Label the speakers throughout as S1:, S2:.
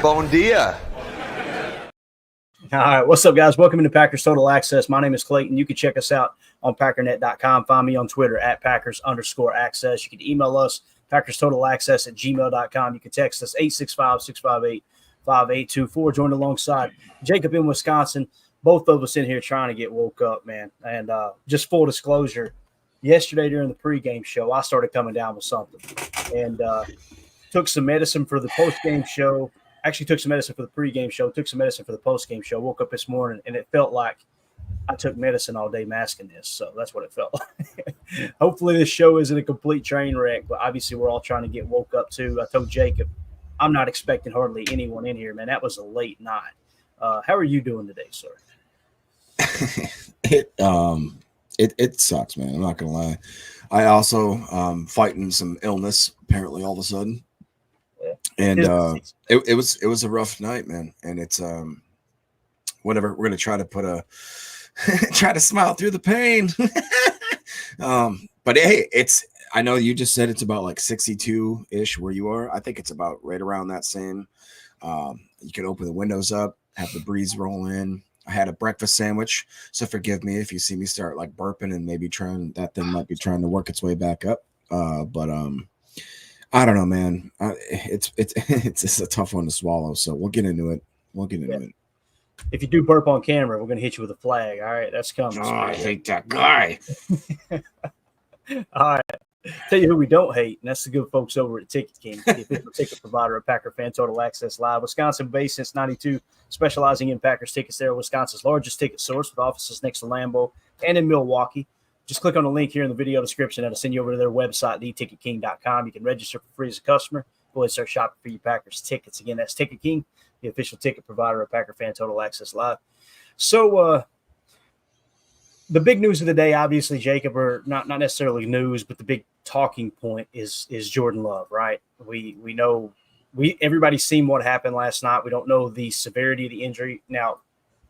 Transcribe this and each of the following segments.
S1: Bon dia.
S2: All right, what's up, guys? Welcome into Packers Total Access. My name is Clayton. You can check us out on Packernet.com. Find me on Twitter at Packers_access. You can email us, PackersTotalAccess@gmail.com. You can text us 865-658-5824. Joined alongside Jacob in Wisconsin. Both of us in here trying to get woke up, man. And just full disclosure, yesterday during the pregame show, I started coming down with something. And took some medicine for the postgame show. Actually took some medicine for the pregame show, took some medicine for the postgame show. Woke up this morning, and it felt like I took medicine all day masking this. So that's what it felt like. Hopefully this show isn't a complete train wreck, but obviously we're all trying to get woke up too. I told Jacob, I'm not expecting hardly anyone in here, man. That was a late night. How are you doing today, sir?
S3: It sucks, man. I'm not gonna lie. I also fighting some illness apparently all of a sudden. And it was a rough night, man. And it's whatever. We're gonna try to put a try to smile through the pain. But hey, I know you just said it's about like 62-ish where you are. I think it's about right around that same. You can open the windows up, have the breeze roll in. I had a breakfast sandwich, so forgive me if you see me start like burping and maybe that thing might be trying to work its way back up. But I don't know, man. It's just a tough one to swallow. So we'll get into it. It.
S2: If you do burp on camera, we're gonna hit you with a flag. All right, that's coming.
S3: Oh, I hate that guy.
S2: All right. Tell you who we don't hate, and that's the good folks over at Ticket King, the official ticket provider of Packer Fan Total Access Live. Wisconsin-based since '92, specializing in Packers tickets. They're Wisconsin's largest ticket source with offices next to Lambeau and in Milwaukee. Just click on the link here in the video description. That'll send you over to their website, theticketking.com. You can register for free as a customer. Go ahead and start shopping for your Packers tickets. Again, that's Ticket King, the official ticket provider of Packer Fan Total Access Live. So, the big news of the day, obviously, Jacob, or not necessarily news, but the big talking point is Jordan Love, right? We know everybody's seen what happened last night. We don't know the severity of the injury. Now,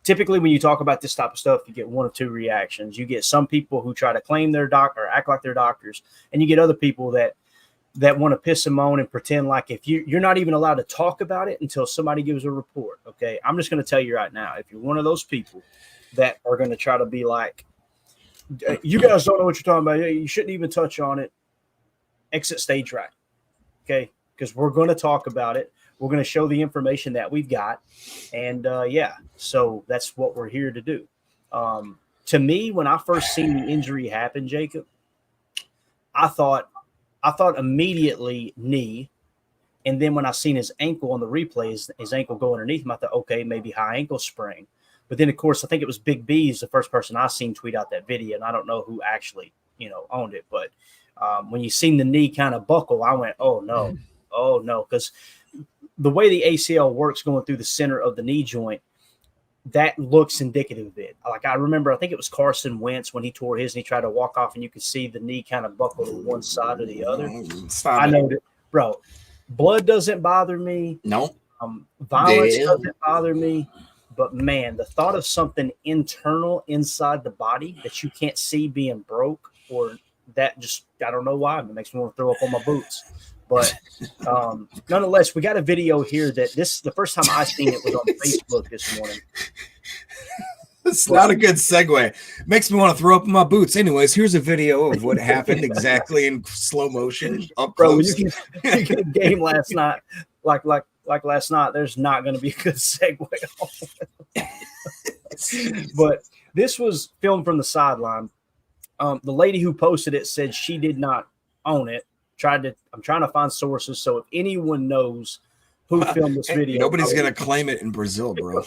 S2: typically when you talk about this type of stuff, you get one of two reactions. You get some people who try to claim their doctor or act like they're doctors, and you get other people that want to piss them on and pretend like if you're not even allowed to talk about it until somebody gives a report. Okay, I'm just going to tell you right now, if you're one of those people that are going to try to be like, you guys don't know what you're talking about, you shouldn't even touch on it, exit stage right. Okay, because we're going to talk about it. We're going to show the information that we've got. And so that's what we're here to do. To me, when I first seen the injury happen, Jacob, I thought immediately knee. And then when I seen his ankle on the replay, his ankle go underneath him, I thought, okay, maybe high ankle sprain. But then, of course, I think it was Big B is the first person I seen tweet out that video. And I don't know who actually, owned it. But when you seen the knee kind of buckle, I went, oh, no. Because the way the ACL works going through the center of the knee joint, that looks indicative of it. Like I remember, I think it was Carson Wentz when he tore his and he tried to walk off and you could see the knee kind of buckle to one side or the other. I know that, bro, blood doesn't bother me.
S3: No.
S2: Violence doesn't bother me. But, man, the thought of something internal inside the body that you can't see being broke or that just – I don't know why. It makes me want to throw up on my boots. But nonetheless, we got a video here that the first time I seen it was on Facebook this morning.
S3: It's not a good segue. Makes me want to throw up in my boots. Anyways, here's a video of what happened exactly in slow motion up close.
S2: You get a game last night like last night. There's not going to be a good segue. But this was filmed from the sideline. The lady who posted it said she did not own it. I'm trying to find sources. So if anyone knows who filmed this video,
S3: nobody's gonna claim it in Brazil, bro.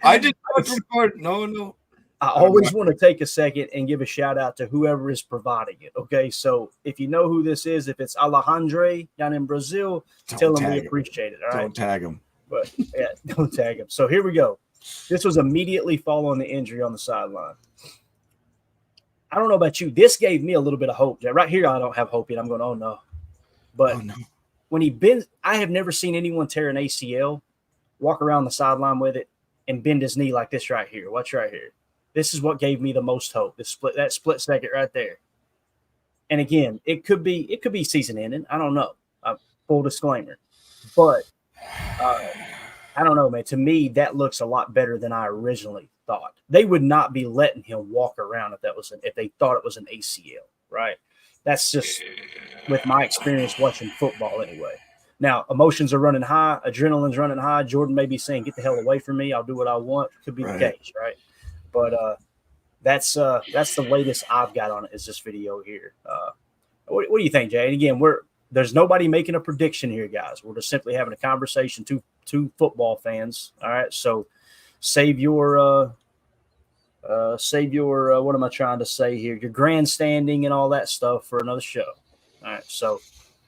S3: I just record. No.
S2: I always want to take a second and give a shout out to whoever is providing it. Okay, so if you know who this is, if it's Alejandro down in Brazil, tell him we appreciate it. All right,
S3: don't tag him.
S2: But yeah, don't tag him. So here we go. This was immediately following the injury on the sideline. I don't know about you. This gave me a little bit of hope. Right here, I don't have hope yet. I'm going, oh no. But when he bends, I have never seen anyone tear an ACL, walk around the sideline with it, and bend his knee like this right here. Watch right here. This is what gave me the most hope. That split second right there. And again, it could be season ending. I don't know. Full disclaimer. But I don't know, man. To me, that looks a lot better than I originally thought. They would not be letting him walk around if they thought it was an ACL, right? That's just with my experience watching football anyway. Now, emotions are running high, adrenaline's running high. Jordan may be saying, "Get the hell away from me. I'll do what I want." Could be the case, right? But that's the latest I've got on it is this video here. What do you think, Jay? And again, there's nobody making a prediction here, guys. We're just simply having a conversation. Two football fans. All right, so save your what am I trying to say here? Your grandstanding and all that stuff for another show. All right, so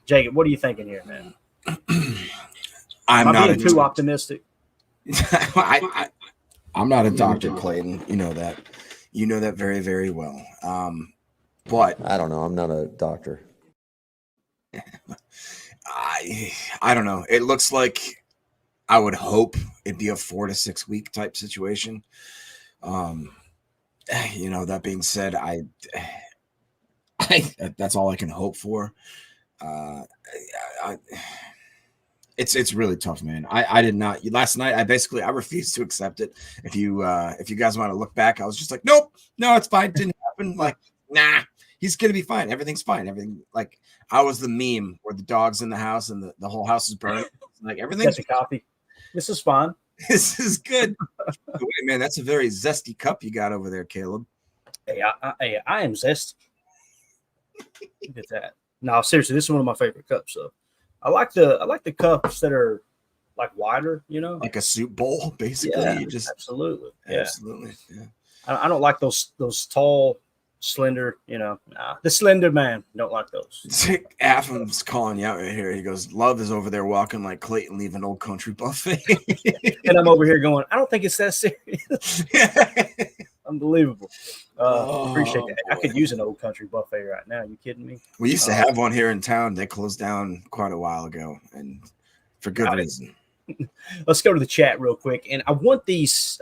S2: Jacob, what are you thinking here, man?
S3: I'm not
S2: being too optimistic.
S3: I'm not a doctor, Clayton. You know that. You know that very, very well. But
S1: I don't know. I'm not a doctor.
S3: I don't know. It looks like I would hope it'd be a 4 to 6 week type situation. That being said, I that's all I can hope for. It's really tough, man. I did not last night. I refused to accept it. If you guys want to look back, I was just like, nope, no, it's fine. It didn't happen. Like, nah, he's gonna be fine. Everything's fine. Everything, like, I was the meme where the dog's in the house and the whole house is burning. Like, everything's
S2: coffee. This is fine.
S3: This is good. Wait, man, that's a very zesty cup you got over there, Caleb.
S2: Hey, I am zesty. Look at that. No, seriously, this is one of my favorite cups. So I like the cups that are like wider,
S3: like a soup bowl, basically.
S2: Yeah, absolutely. Yeah. Absolutely. Yeah. I don't like those tall, slender, the slender man. Don't like those.
S3: Adam's calling you out right here. He goes, Love is over there walking like Clayton leaving Old Country Buffet.
S2: And I'm over here going, I don't think it's that serious. Unbelievable. Appreciate that. I could use an Old Country Buffet right now. Are you kidding me?
S3: We used to have one here in town. They closed down quite a while ago, and for good reason.
S2: Let's go to the chat real quick. And I want these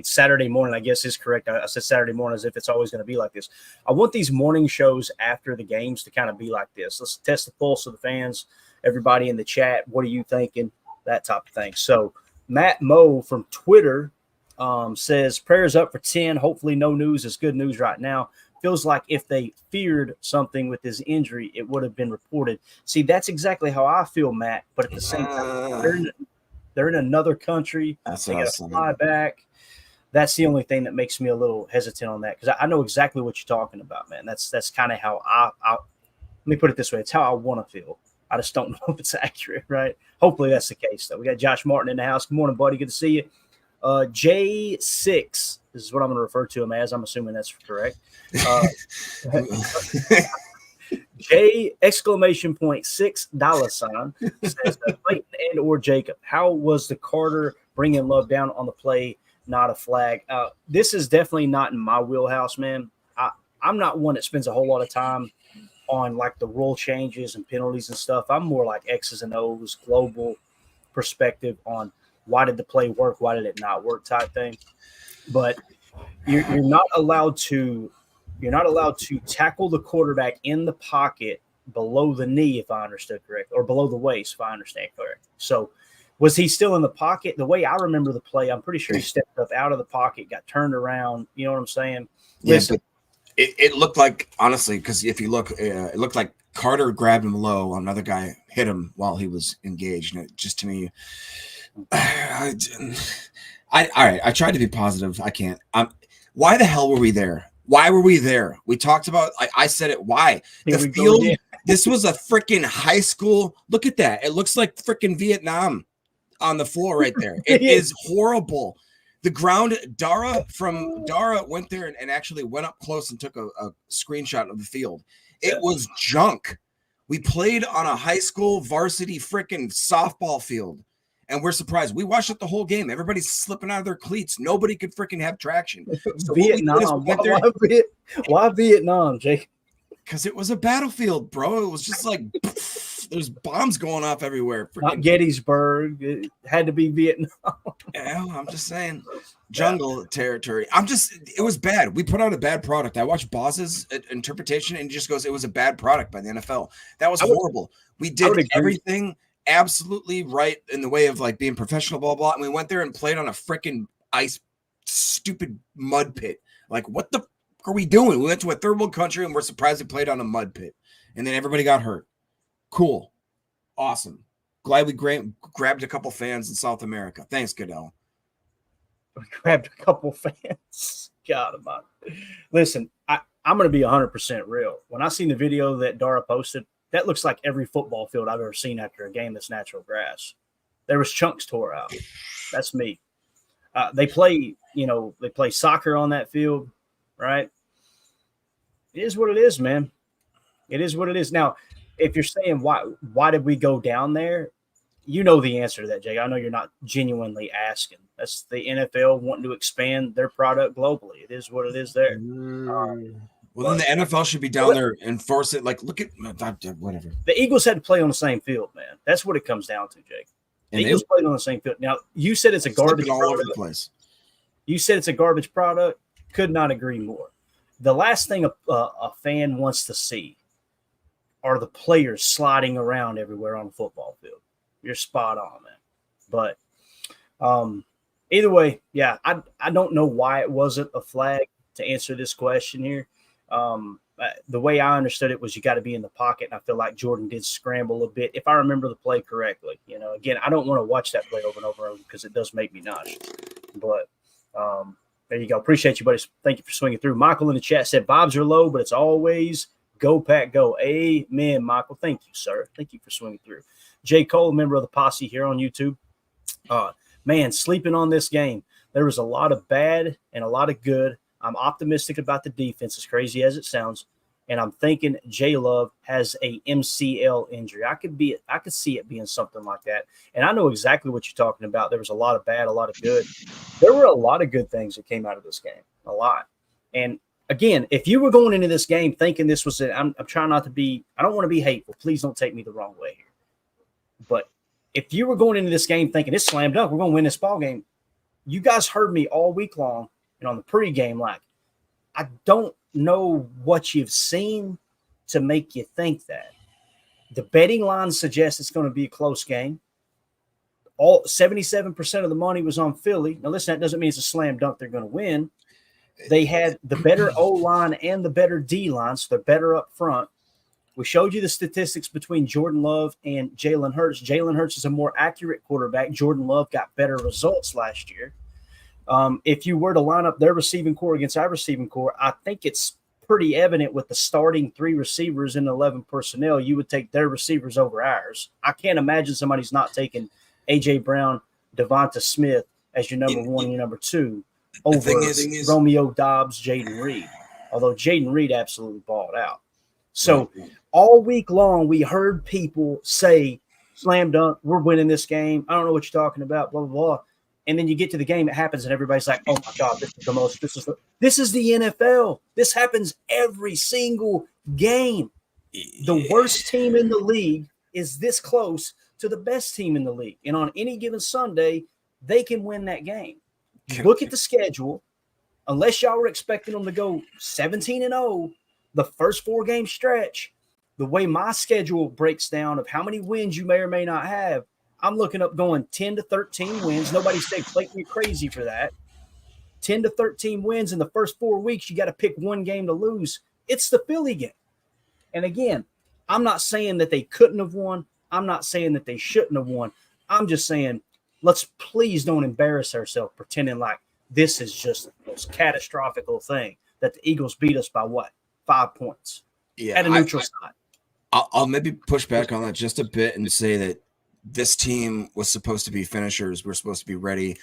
S2: Saturday morning, I guess, is correct. I said Saturday morning as if it's always going to be like this. I want these morning shows after the games to kind of be like this. Let's test the pulse of the fans, everybody in the chat. What are you thinking? That type of thing. So Matt Moe from Twitter says, prayers up for 10. Hopefully no news is good news right now. Feels like if they feared something with his injury, it would have been reported. See, that's exactly how I feel, Matt. But at the same time, they're in another country. They got to fly back. That's the only thing that makes me a little hesitant on that, because I know exactly what you're talking about, man. That's kind of how I let me put it this way. It's how I want to feel. I just don't know if it's accurate, right? Hopefully that's the case, though. We got Josh Martin in the house. Good morning, buddy. Good to see you. J6, this is what I'm going to refer to him as. I'm assuming that's correct. J exclamation point $6 says Clayton and or Jacob, how was the Carter bringing Love down on the play? Not a flag. This is definitely not in my wheelhouse, man. I'm not one that spends a whole lot of time on like the rule changes and penalties and stuff. I'm more like X's and O's, global perspective on why did the play work, why did it not work type thing. But you're not allowed to tackle the quarterback in the pocket below the knee, if I understood correct, or below the waist, if I understand correct. So was he still in the pocket? The way I remember the play, I'm pretty sure he stepped up out of the pocket, got turned around. You know what I'm saying?
S3: Yeah, but it looked like, honestly, because if you look, it looked like Carter grabbed him low. Another guy hit him while he was engaged. And it just, to me, all right, I tried to be positive. I can't. Why the hell were we there? Why were we there? We talked about, I said it. Why? The field, this was a freaking high school. Look at that. It looks like freaking Vietnam on the floor right there. It is horrible. The ground, Dara went there and actually went up close and took a screenshot of the field. It was junk. We played on a high school varsity freaking softball field, and we're surprised. We watched it the whole game. Everybody's slipping out of their cleats. Nobody could freaking have traction. So
S2: Vietnam. Why Vietnam, Jake?
S3: Because it was a battlefield, bro. It was just like there's bombs going off everywhere.
S2: Not Gettysburg. It had to be Vietnam.
S3: Yeah, I'm just saying, jungle territory. It was bad. We put out a bad product. I watched Boz's interpretation, and he just goes, it was a bad product by the NFL. That was horrible. We did everything absolutely right in the way of like being professional, blah, blah. And we went there and played on a freaking ice, stupid mud pit. Like, what the fuck are we doing? We went to a third world country and we're surprised we played on a mud pit. And then everybody got hurt. Cool. Awesome. Glad we grabbed a couple fans in South America. Thanks, Goodell.
S2: We grabbed a couple fans. God about it. Listen, I'm going to be 100% real. When I seen the video that Dara posted, that looks like every football field I've ever seen after a game that's natural grass. There was chunks tore out. That's me. They play soccer on that field, right? It is what it is, man. It is what it is. Now, if you're saying why did we go down there, you know the answer to that, Jay. I know you're not genuinely asking. That's the NFL wanting to expand their product globally. It is what it is there.
S3: Well, then the NFL should be down there and force it. Like, look at whatever.
S2: The Eagles had to play on the same field, man. That's what it comes down to, Jake. The Eagles played on the same field. Now, you said it's a garbage
S3: all
S2: product.
S3: over the place.
S2: You said it's a garbage product. Could not agree more. The last thing a fan wants to see are the players sliding around everywhere on the football field. You're spot on, man. But either way, yeah, I don't know why it wasn't a flag to answer this question here. The way I understood it was you got to be in the pocket, and I feel like Jordan did scramble a bit, if I remember the play correctly. Again, I don't want to watch that play over and over because it does make me nauseous. But there you go. Appreciate you, buddy. Thank you for swinging through. Michael in the chat said vibes are low, but it's always go, Pack, go. Amen, Michael. Thank you, sir. Thank you for swinging through. J. Cole, member of the posse here on YouTube. Man, sleeping on this game. There was a lot of bad and a lot of good. I'm optimistic about the defense, as crazy as it sounds. And I'm thinking J-Love has a MCL injury. I could see it being something like that. And I know exactly what you're talking about. There was a lot of bad, a lot of good. There were a lot of good things that came out of this game. A lot. And again, if you were going into this game thinking this was it, I'm trying not to be – I don't want to be hateful. Please don't take me the wrong way here. But if you were going into this game thinking it's slam dunk, we're going to win this ball game, you guys heard me all week long and on the pregame, like, I don't know what you've seen to make you think that. The betting lines suggest it's going to be a close game. 77% of the money was on Philly. Now, listen, that doesn't mean it's a slam dunk they're going to win. They had the better O-line and the better D-line, so they're better up front. We showed you the statistics between Jordan Love and Jalen Hurts. Jalen Hurts is a more accurate quarterback. Jordan Love got better results last year. If you were to line up their receiving core against our receiving core, I think it's pretty evident with the starting 3 receivers and 11 personnel, you would take their receivers over ours. I can't imagine somebody's not taking A.J. Brown, Devonta Smith as your number 1 and your number 2 over Romeo Doubs, Jaden Reed, although Jaden Reed absolutely balled out. So all week long, we heard people say, slam dunk, we're winning this game. I don't know what you're talking about, blah, blah, blah. And then you get to the game, it happens, and everybody's like, oh, my God, this is the NFL. This happens every single game. The worst team in the league is this close to the best team in the league. And on any given Sunday, they can win that game. Look at the schedule. Unless y'all were expecting them to go 17-0, the first 4-game stretch, the way my schedule breaks down of how many wins you may or may not have, I'm looking up going 10 to 13 wins. Nobody say play me crazy for that. 10 to 13 wins in the first 4 weeks. You got to pick one game to lose. It's the Philly game. And again, I'm not saying that they couldn't have won. I'm not saying that they shouldn't have won. I'm just saying, let's please don't embarrass ourselves pretending like this is just the most catastrophic thing that the Eagles beat us by 5 points at a neutral site.
S3: I'll maybe push back on that just a bit and say that this team was supposed to be finishers. We're supposed to be ready.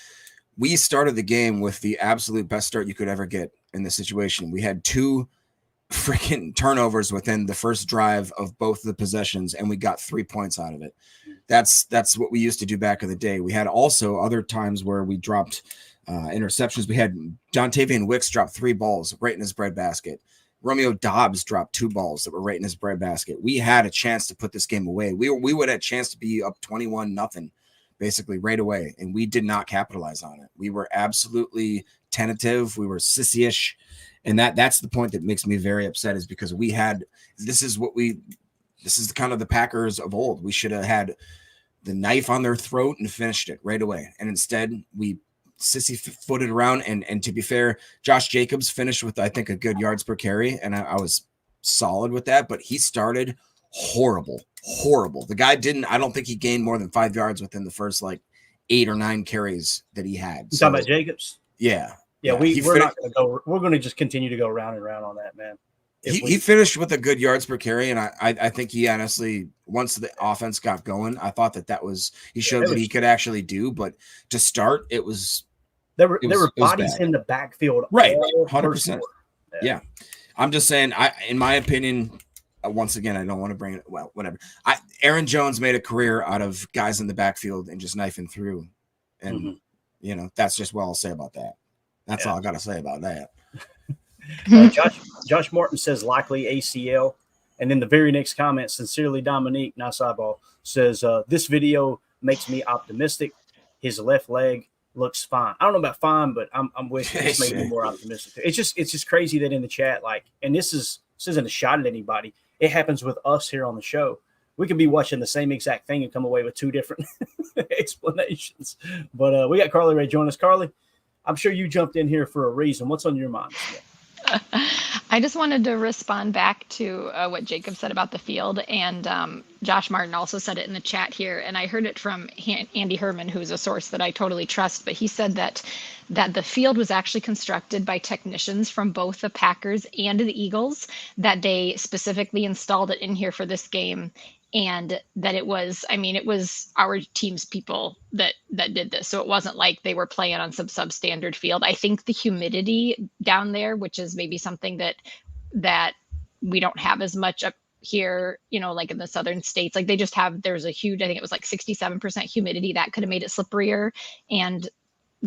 S3: We started the game with the absolute best start you could ever get in this situation. We had 2 freaking turnovers within the first drive of both the possessions, and we got 3 points out of it. That's what we used to do back in the day. We had also other times where we dropped interceptions. We had Dontavian Wicks drop 3 balls right in his breadbasket. Romeo Doubs dropped 2 balls that were right in his breadbasket. We had a chance to put this game away. We would have a chance to be up 21-0 basically right away, and we did not capitalize on it. We were absolutely tentative. We were sissy-ish, and that's the point that makes me very upset is because this is kind of the Packers of old. We should have had knife on their throat and finished it right away. And instead, we sissy-footed around. And to be fair, Josh Jacobs finished with, I think, a good yards per carry, and I was solid with that. But he started horrible. The guy I don't think he gained more than 5 yards within the first 8 or 9 carries that he had.
S2: You talking about Jacobs?
S3: Yeah.
S2: Yeah, we're not going to go. We're going to just continue to go round and round on that, man.
S3: He finished with a good yards per carry, and I think he honestly, once the offense got going, I thought that was he showed what he could actually do. But to start, there were
S2: bodies in the backfield,
S3: right? 100%. Yeah, I'm just saying. In my opinion, once again, I don't want to bring it. Well, whatever. Aaron Jones made a career out of guys in the backfield and just knifing through, and that's just what I'll say about that. That's all I got to say about that.
S2: Josh Martin says likely ACL, and then the very next comment, sincerely Dominique, nice eyeball, says this video makes me optimistic. His left leg looks fine. I don't know about fine, but I'm with you. It's made me more optimistic. It's just crazy that in the chat, and this isn't a shot at anybody. It happens with us here on the show. We could be watching the same exact thing and come away with 2 different explanations. But we got Carly Ray join us. Carly, I'm sure you jumped in here for a reason. What's on your mind?
S1: I just wanted to respond back to what Jacob said about the field, and Josh Martin also said it in the chat here, and I heard it from Andy Herman, who's a source that I totally trust, but he said that the field was actually constructed by technicians from both the Packers and the Eagles, that they specifically installed it in here for this game, and that it was our team's people that did this. So it wasn't like they were playing on some substandard field. I think the humidity down there, which is maybe something that we don't have as much up here, like in the southern states, they just there's a huge, I think it was 67% humidity that could have made it slipperier, and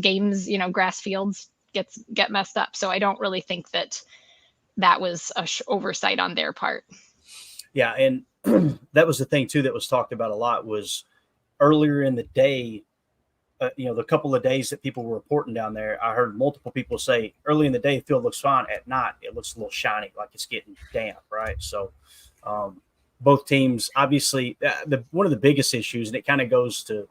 S1: games, grass fields get messed up. So I don't really think that was a oversight on their part.
S2: Yeah. And that was the thing too that was talked about a lot, was earlier in the day, the couple of days that people were reporting down there, I heard multiple people say early in the day, the field looks fine. At night, it looks a little shiny, like it's getting damp, right? So both teams, obviously, one of the biggest issues, and it kind of goes to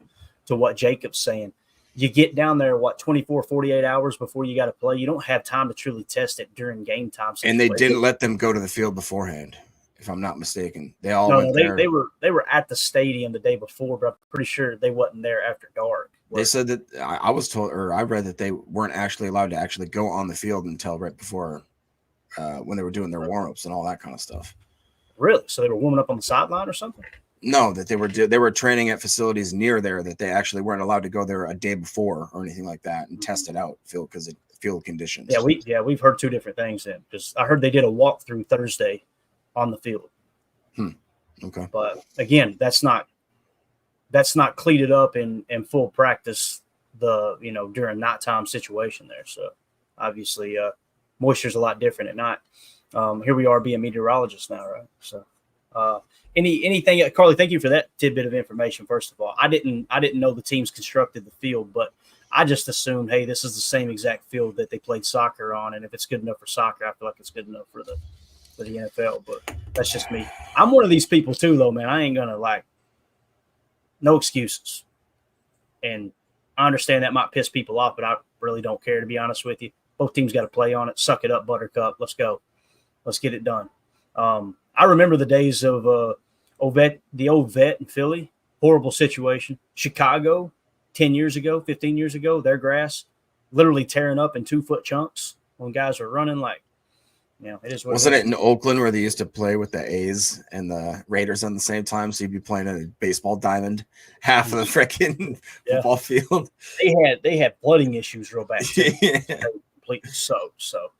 S2: what Jacob's saying, you get down there, 24, 48 hours before you got to play. You don't have time to truly test it during game time.
S3: And they didn't let them go to the field beforehand, if I'm not mistaken. They all
S2: went there. They were at the stadium the day before, but I'm pretty sure they wasn't there after dark.
S3: They said that I was told, or I read that they weren't actually allowed to actually go on the field until right before when they were doing their warm-ups and all that kind of stuff.
S2: Really? So they were warming up on the sideline or something?
S3: No, that they were training at facilities near there, that they actually weren't allowed to go there a day before or anything like that and test it out, because of field conditions.
S2: Yeah, we've heard 2 different things then, because I heard they did a walkthrough Thursday on the field.
S3: Okay.
S2: But again, that's not cleated up in full practice during nighttime situation there. So obviously moisture's a lot different at night. Here we are being meteorologists now, right? So anything, Carly, thank you for that tidbit of information. First of all, I didn't know the teams constructed the field, but I just assumed, hey, this is the same exact field that they played soccer on, and if it's good enough for soccer, I feel like it's good enough for the NFL. But that's just me. I'm one of these people too, though, man. I ain't gonna no excuses. And I understand that might piss people off, but I really don't care, to be honest with you. Both teams got to play on it. Suck it up, Buttercup. Let's go. Let's get it done. I remember the days of the old vet in Philly. Horrible situation. Chicago, 10 years ago, 15 years ago, their grass literally tearing up in 2-foot chunks when guys were running it is what
S3: Wasn't it in Oakland where they used to play with the A's and the Raiders on the same time? So you'd be playing in a baseball diamond, half of the freaking football field.
S2: They had flooding issues real bad. Completely soaked. So,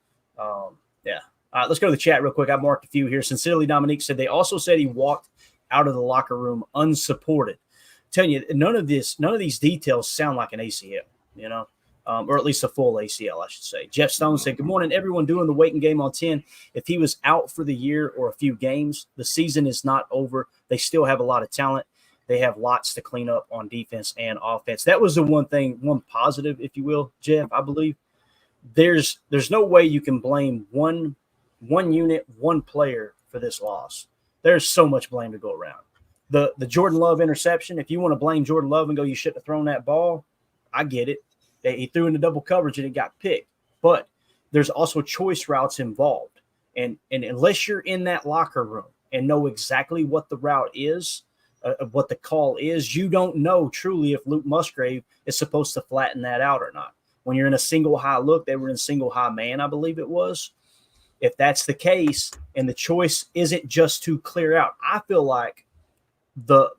S2: yeah. All right, let's go to the chat real quick. I marked a few here. Sincerely, Dominique said they also said he walked out of the locker room unsupported. Telling you, none of these details sound like an ACL, or at least a full ACL, I should say. Jeff Stone said, good morning, everyone doing the waiting game on 10. If he was out for the year or a few games, the season is not over. They still have a lot of talent. They have lots to clean up on defense and offense. That was the one positive, if you will, Jeff, I believe. There's no way you can blame one unit, one player for this loss. There's so much blame to go around. The Jordan Love interception, if you want to blame Jordan Love and go, you shouldn't have thrown that ball, I get it. He threw into double coverage and it got picked. But there's also choice routes involved. And unless you're in that locker room and know exactly what the route is, what the call is, you don't know truly if Luke Musgrave is supposed to flatten that out or not. When you're in a single high look, they were in single high man, I believe it was. If that's the case and the choice isn't just to clear out, I feel like the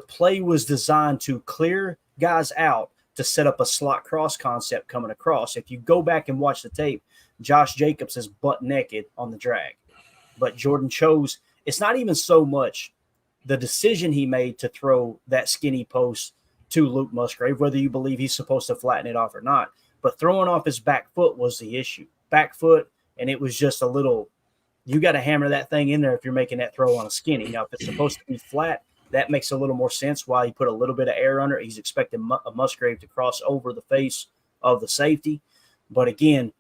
S2: play was designed to clear guys out to set up a slot cross concept coming across. If you go back and watch the tape, Josh Jacobs is butt naked on the drag. But Jordan chose – it's not even so much the decision he made to throw that skinny post to Luke Musgrave, whether you believe he's supposed to flatten it off or not. But throwing off his back foot was the issue. Back foot, and it was just a little – you got to hammer that thing in there if you're making that throw on a skinny. Now, if it's supposed to be flat, that makes a little more sense why he put a little bit of air under it. He's expecting Musgrave to cross over the face of the safety. But again,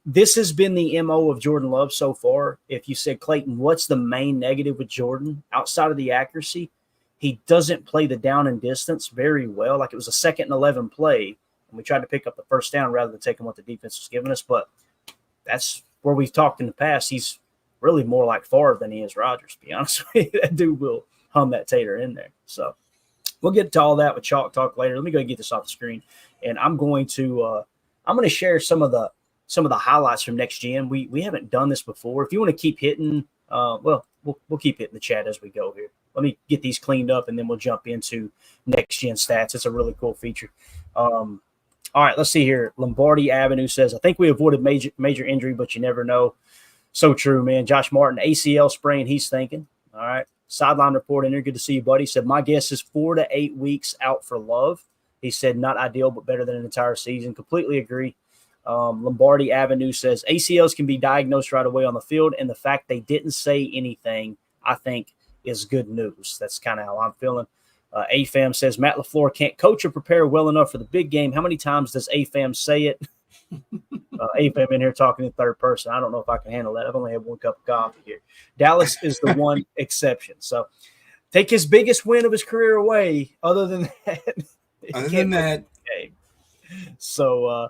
S2: this has been the MO of Jordan Love so far. If you said, Clayton, what's the main negative with Jordan outside of the accuracy? He doesn't play the down and distance very well. Like it was a 2nd and 11 play, and we tried to pick up the first down rather than taking what the defense was giving us. But that's where we've talked in the past. He's really more like Favre than he is Rodgers, to be honest with you. That dude will hum that tater in there. So we'll get to all that with Chalk Talk later. Let me go get this off the screen, and I'm going to share some of the highlights from Next Gen. We haven't done this before. If you want to keep hitting, we'll keep hitting the chat as we go here. Let me get these cleaned up, and then we'll jump into Next Gen stats. It's a really cool feature. All right, let's see here. Lombardi Avenue says, I think we avoided major injury, but you never know. So true, man. Josh Martin, ACL sprain, he's thinking. All right. Sideline report in there. Good to see you, buddy. He said, my guess is 4 to 8 weeks out for Love. He said, not ideal, but better than an entire season. Completely agree. Lombardi Avenue says, ACLs can be diagnosed right away on the field, and the fact they didn't say anything, I think, is good news. That's kind of how I'm feeling. AFAM says, Matt LaFleur can't coach or prepare well enough for the big game. How many times does AFAM say it? AFAM in here talking in third person. I don't know if I can handle that. I've only had one cup of coffee here. Dallas is the one exception. So take his biggest win of his career away. Other than that, So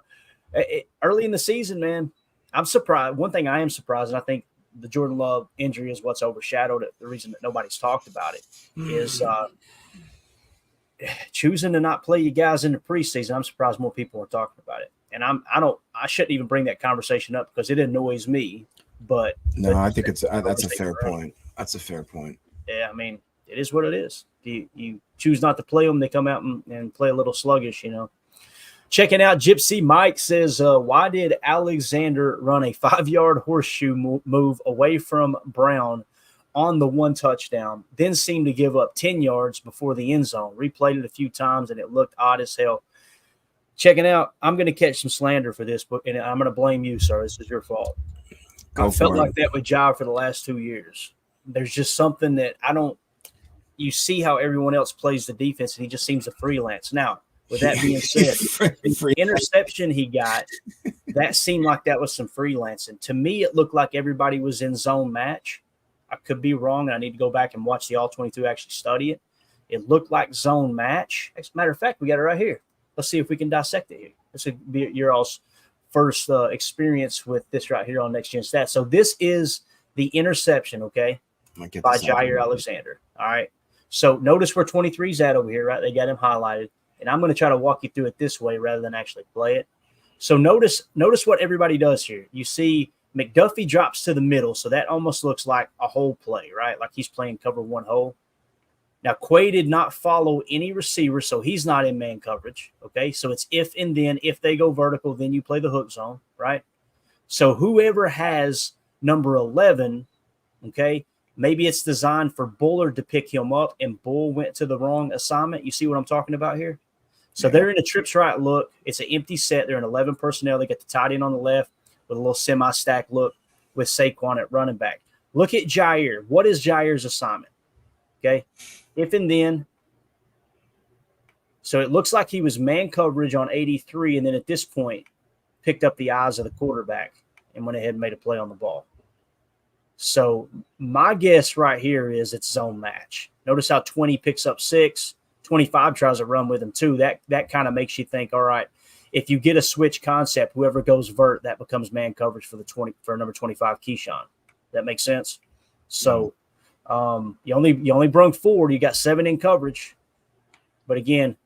S2: early in the season, man, I'm surprised. One thing I am surprised, and I think the Jordan Love injury is what's overshadowed it. The reason that nobody's talked about it is choosing to not play you guys in the preseason. I'm surprised more people are talking about it. And I shouldn't even bring that conversation up because it annoys me. But
S3: I think that's a fair point. That's a fair point.
S2: Yeah, I mean, it is what it is. You choose not to play them, they come out and play a little sluggish, you know. Checking out Gypsy Mike says, why did Alexander run a 5-yard horseshoe move away from Brown on the one touchdown, then seemed to give up 10 yards before the end zone? Replayed it a few times, and it looked odd as hell. Checking out, I'm going to catch some slander for this, and I'm going to blame you, sir. This is your fault. I felt like that with Jaire for the last 2 years. There's just something that you see how everyone else plays the defense, and he just seems to freelance. Now, with that being said, the interception he got, that seemed like that was some freelancing. To me, it looked like everybody was in zone match. I could be wrong, and I need to go back and watch the All-22 actually study it. It looked like zone match. As a matter of fact, we got it right here. Let's see if we can dissect it here. This would be your all's first experience with this right here on Next Gen Stats. So this is the interception, okay, by Jaire Alexander. All right. So notice where 23 is at over here, right? They got him highlighted. And I'm going to try to walk you through it this way rather than actually play it. So notice what everybody does here. You see McDuffie drops to the middle, so that almost looks like a hole play, right? Like he's playing cover one hole. Now, Quay did not follow any receiver, so he's not in man coverage, okay? So it's if and then. If they go vertical, then you play the hook zone, right? So whoever has number 11, okay, maybe it's designed for Bullard to pick him up, and Bull went to the wrong assignment. You see what I'm talking about here? So they're in a trips right look. It's an empty set. They're in 11 personnel. They got the tight end on the left with a little semi-stack look with Saquon at running back. Look at Jaire. What is Jaire's assignment? Okay, if and then. So it looks like he was man coverage on 83, and then at this point picked up the eyes of the quarterback and went ahead and made a play on the ball. So my guess right here is it's zone match. Notice how 20 picks up 6, 25 tries to run with him too. That kind of makes you think, all right, if you get a switch concept, whoever goes vert, that becomes man coverage for number 25 Keyshawn. That makes sense. So you only brung 4. You got 7 in coverage, but again,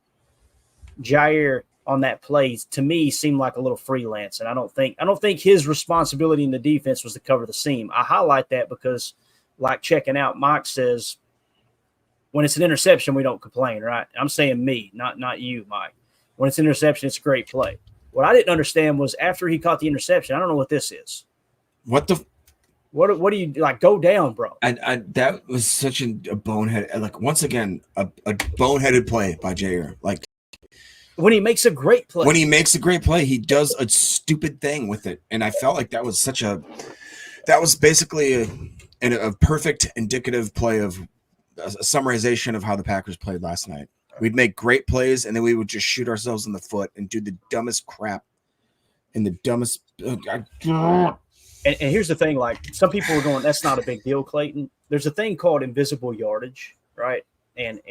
S2: Jaire on that play to me seemed like a little freelance, and I don't think his responsibility in the defense was to cover the seam. I highlight that because, like checking out, Mike says when it's an interception, we don't complain, right? I'm saying me, not you, Mike. When it's an interception, it's a great play. What I didn't understand was after he caught the interception, I don't know what this is. What do you like? Go down, bro.
S3: That was such a bonehead. Like once again, a boneheaded play by Jaire. Like
S2: when he makes a great play.
S3: When he makes a great play, he does a stupid thing with it, and I felt like that was basically a perfect indicative play of a summarization of how the Packers played last night. We'd make great plays, and then we would just shoot ourselves in the foot and do the dumbest crap and the dumbest.
S2: And here's the thing, like some people were going, that's not a big deal, Clayton. There's a thing called invisible yardage, right? And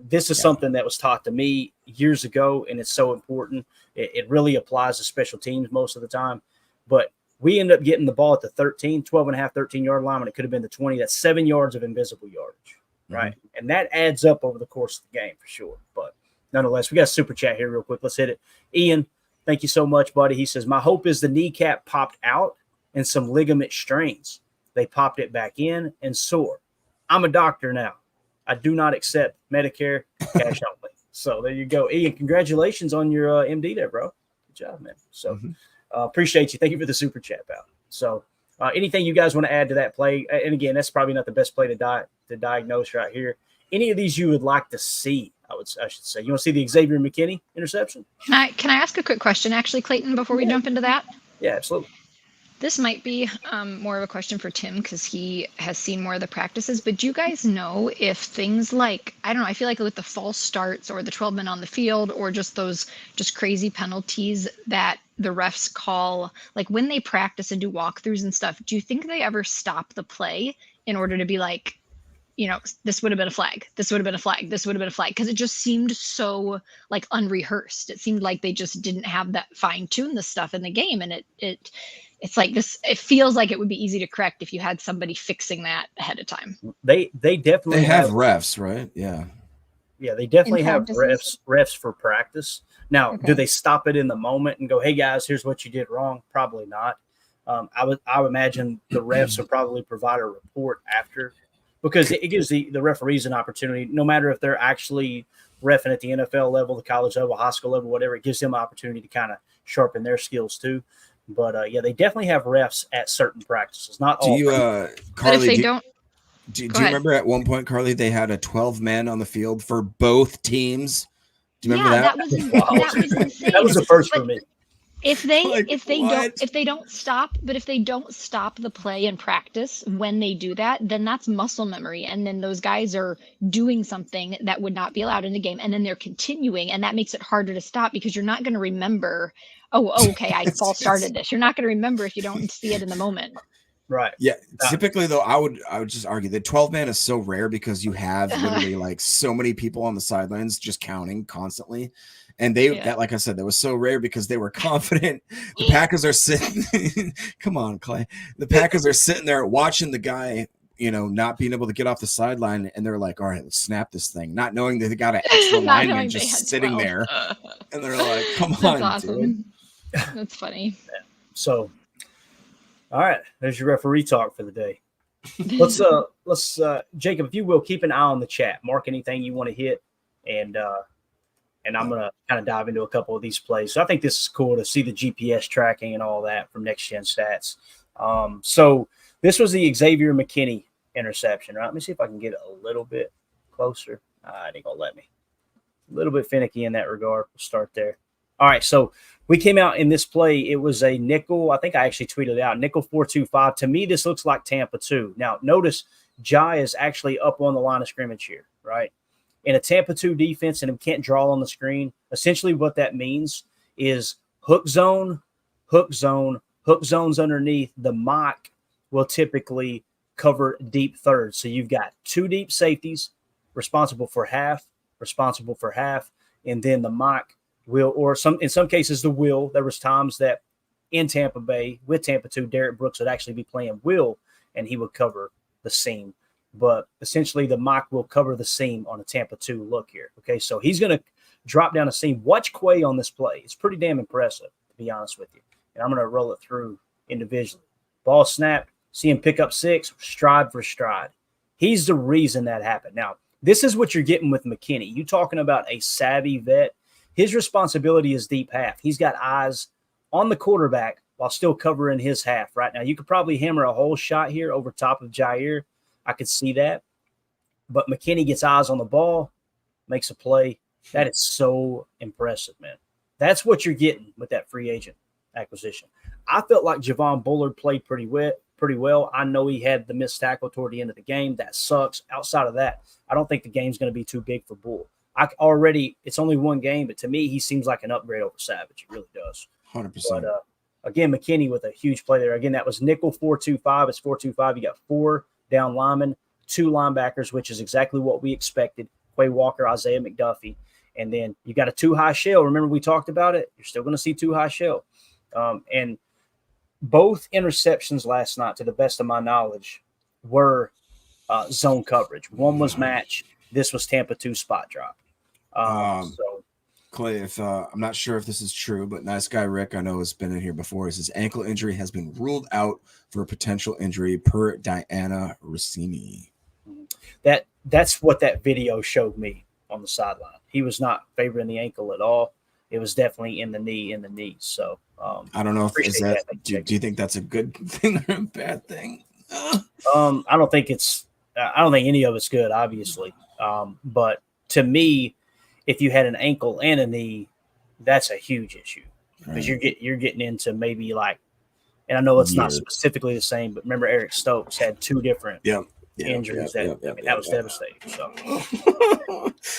S2: this is something that was taught to me years ago, and it's so important. It really applies to special teams most of the time. But we end up getting the ball at the 13-yard line when it could have been the 20. That's 7 yards of invisible yardage, right? Mm-hmm. And that adds up over the course of the game for sure. But nonetheless, we got a super chat here real quick. Let's hit it. Ian, thank you so much, buddy. He says, my hope is the kneecap popped out and some ligament strains. They popped it back in and sore. I'm a doctor now. I do not accept Medicare cash only. So there you go. Ian, congratulations on your MD there, bro. Good job, man. So appreciate you. Thank you for the super chat, pal. So anything you guys want to add to that play? And again, that's probably not the best play to diagnose right here. Any of these you would like to see, I should say. You want to see the Xavier McKinney interception?
S1: Can I ask a quick question, actually, Clayton, before we jump into that?
S2: Yeah, absolutely.
S1: This might be more of a question for Tim because he has seen more of the practices, but do you guys know if things like, I don't know, I feel like with the false starts or the 12 men on the field or just those just crazy penalties that the refs call, like when they practice and do walkthroughs and stuff, do you think they ever stop the play in order to be like, you know, this would have been a flag, this would have been a flag, this would have been a flag? Because it just seemed so like unrehearsed. It seemed like they just didn't have that fine-tune the stuff in the game. And it's like this, it feels like it would be easy to correct if you had somebody fixing that ahead of time.
S2: They definitely
S3: have refs, right? Yeah.
S2: Yeah, they definitely have refs for practice. Now, do they stop it in the moment and go, hey guys, here's what you did wrong? Probably not. I would imagine the refs will probably provide a report after, because it gives the referees an opportunity, no matter if they're actually reffing at the NFL level, the college level, high school level, whatever, it gives them an opportunity to kind of sharpen their skills too. But yeah, they definitely have refs at certain practices. Not all.
S3: Carly, do you remember at one point, Carly, they had a 12 men on the field for both teams? Do you remember that?
S1: That was insane.
S2: That was the first for me.
S1: If they don't stop the play in practice when they do that, then that's muscle memory. And then those guys are doing something that would not be allowed in the game. And then they're continuing. And that makes it harder to stop because you're not going to remember, okay, I false started this. You're not going to remember if you don't see it in the moment.
S2: Right.
S3: Yeah. Typically, though, I would just argue that 12 man is so rare because you have literally like so many people on the sidelines just counting constantly. And that, like I said, that was so rare because they were confident. The Packers are sitting. Come on, Clay. The Packers are sitting there watching the guy, you know, not being able to get off the sideline, and they're like, "All right, let's snap this thing," not knowing that they got an extra lineman just sitting there, and they're like, "Come on,
S1: that's awesome.
S3: Dude."
S1: That's funny.
S2: Yeah. So, all right, there's your referee talk for the day. Let's Jacob, if you will, keep an eye on the chat. Mark anything you want to hit, and I'm going to kind of dive into a couple of these plays. So I think this is cool to see the GPS tracking and all that from Next Gen Stats. So this was the Xavier McKinney interception, right? Let me see if I can get it a little bit closer. It ain't going to let me. A little bit finicky in that regard. We'll start there. All right, so we came out in this play. It was a nickel. I think I actually tweeted it out. Nickel 4-2-5. To me, this looks like Tampa 2. Now, notice Jai is actually up on the line of scrimmage here, right? In a Tampa 2 defense, and it can't draw on the screen, essentially what that means is hook zone, hook zone, hook zones underneath. The mock will typically cover deep third. So you've got 2 deep safeties responsible for half, and then the mock will, or in some cases the will. There was times that in Tampa Bay with Tampa 2, Derek Brooks would actually be playing will, and he would cover the seam. But essentially the mock will cover the seam on a Tampa 2 look here. Okay, so he's going to drop down a seam. Watch Quay on this play. It's pretty damn impressive, to be honest with you. And I'm going to roll it through individually. Ball snapped, see him pick up 6, stride for stride. He's the reason that happened. Now, this is what you're getting with McKinney. You talking about a savvy vet. His responsibility is deep half. He's got eyes on the quarterback while still covering his half. Right now, you could probably hammer a whole shot here over top of Jaire. I could see that. But McKinney gets eyes on the ball, makes a play. That is so impressive, man. That's what you're getting with that free agent acquisition. I felt like Javon Bullard played pretty well. I know he had the missed tackle toward the end of the game. That sucks. Outside of that, I don't think the game's going to be too big for Bull. It's only one game, but to me, he seems like an upgrade over Savage. It really does.
S3: 100%.
S2: But again, McKinney with a huge play there. Again, that was nickel 4-2-5. It's 4-2-5. You got 4 down linemen, 2 linebackers, which is exactly what we expected. Quay Walker, Isaiah McDuffie. And then you got a 2 high shell. Remember we talked about it? You're still going to see 2 high shell. And both interceptions last night, to the best of my knowledge, were zone coverage. One was match. This was Tampa 2 spot drop.
S3: Clay, if I'm not sure if this is true, but nice guy Rick, I know, has been in here before. He says ankle injury has been ruled out for a potential injury per Diana Rossini.
S2: That's what that video showed me on the sideline. He was not favoring the ankle at all. It was definitely in the knee. So
S3: I don't know if is that. Do you think that's a good thing or a bad thing?
S2: I don't think any of it's good, obviously. But to me, if you had an ankle and a knee, that's a huge issue because you're getting into maybe like, and I know it's not specifically the same, but remember Eric Stokes had 2 different injuries that was devastating. So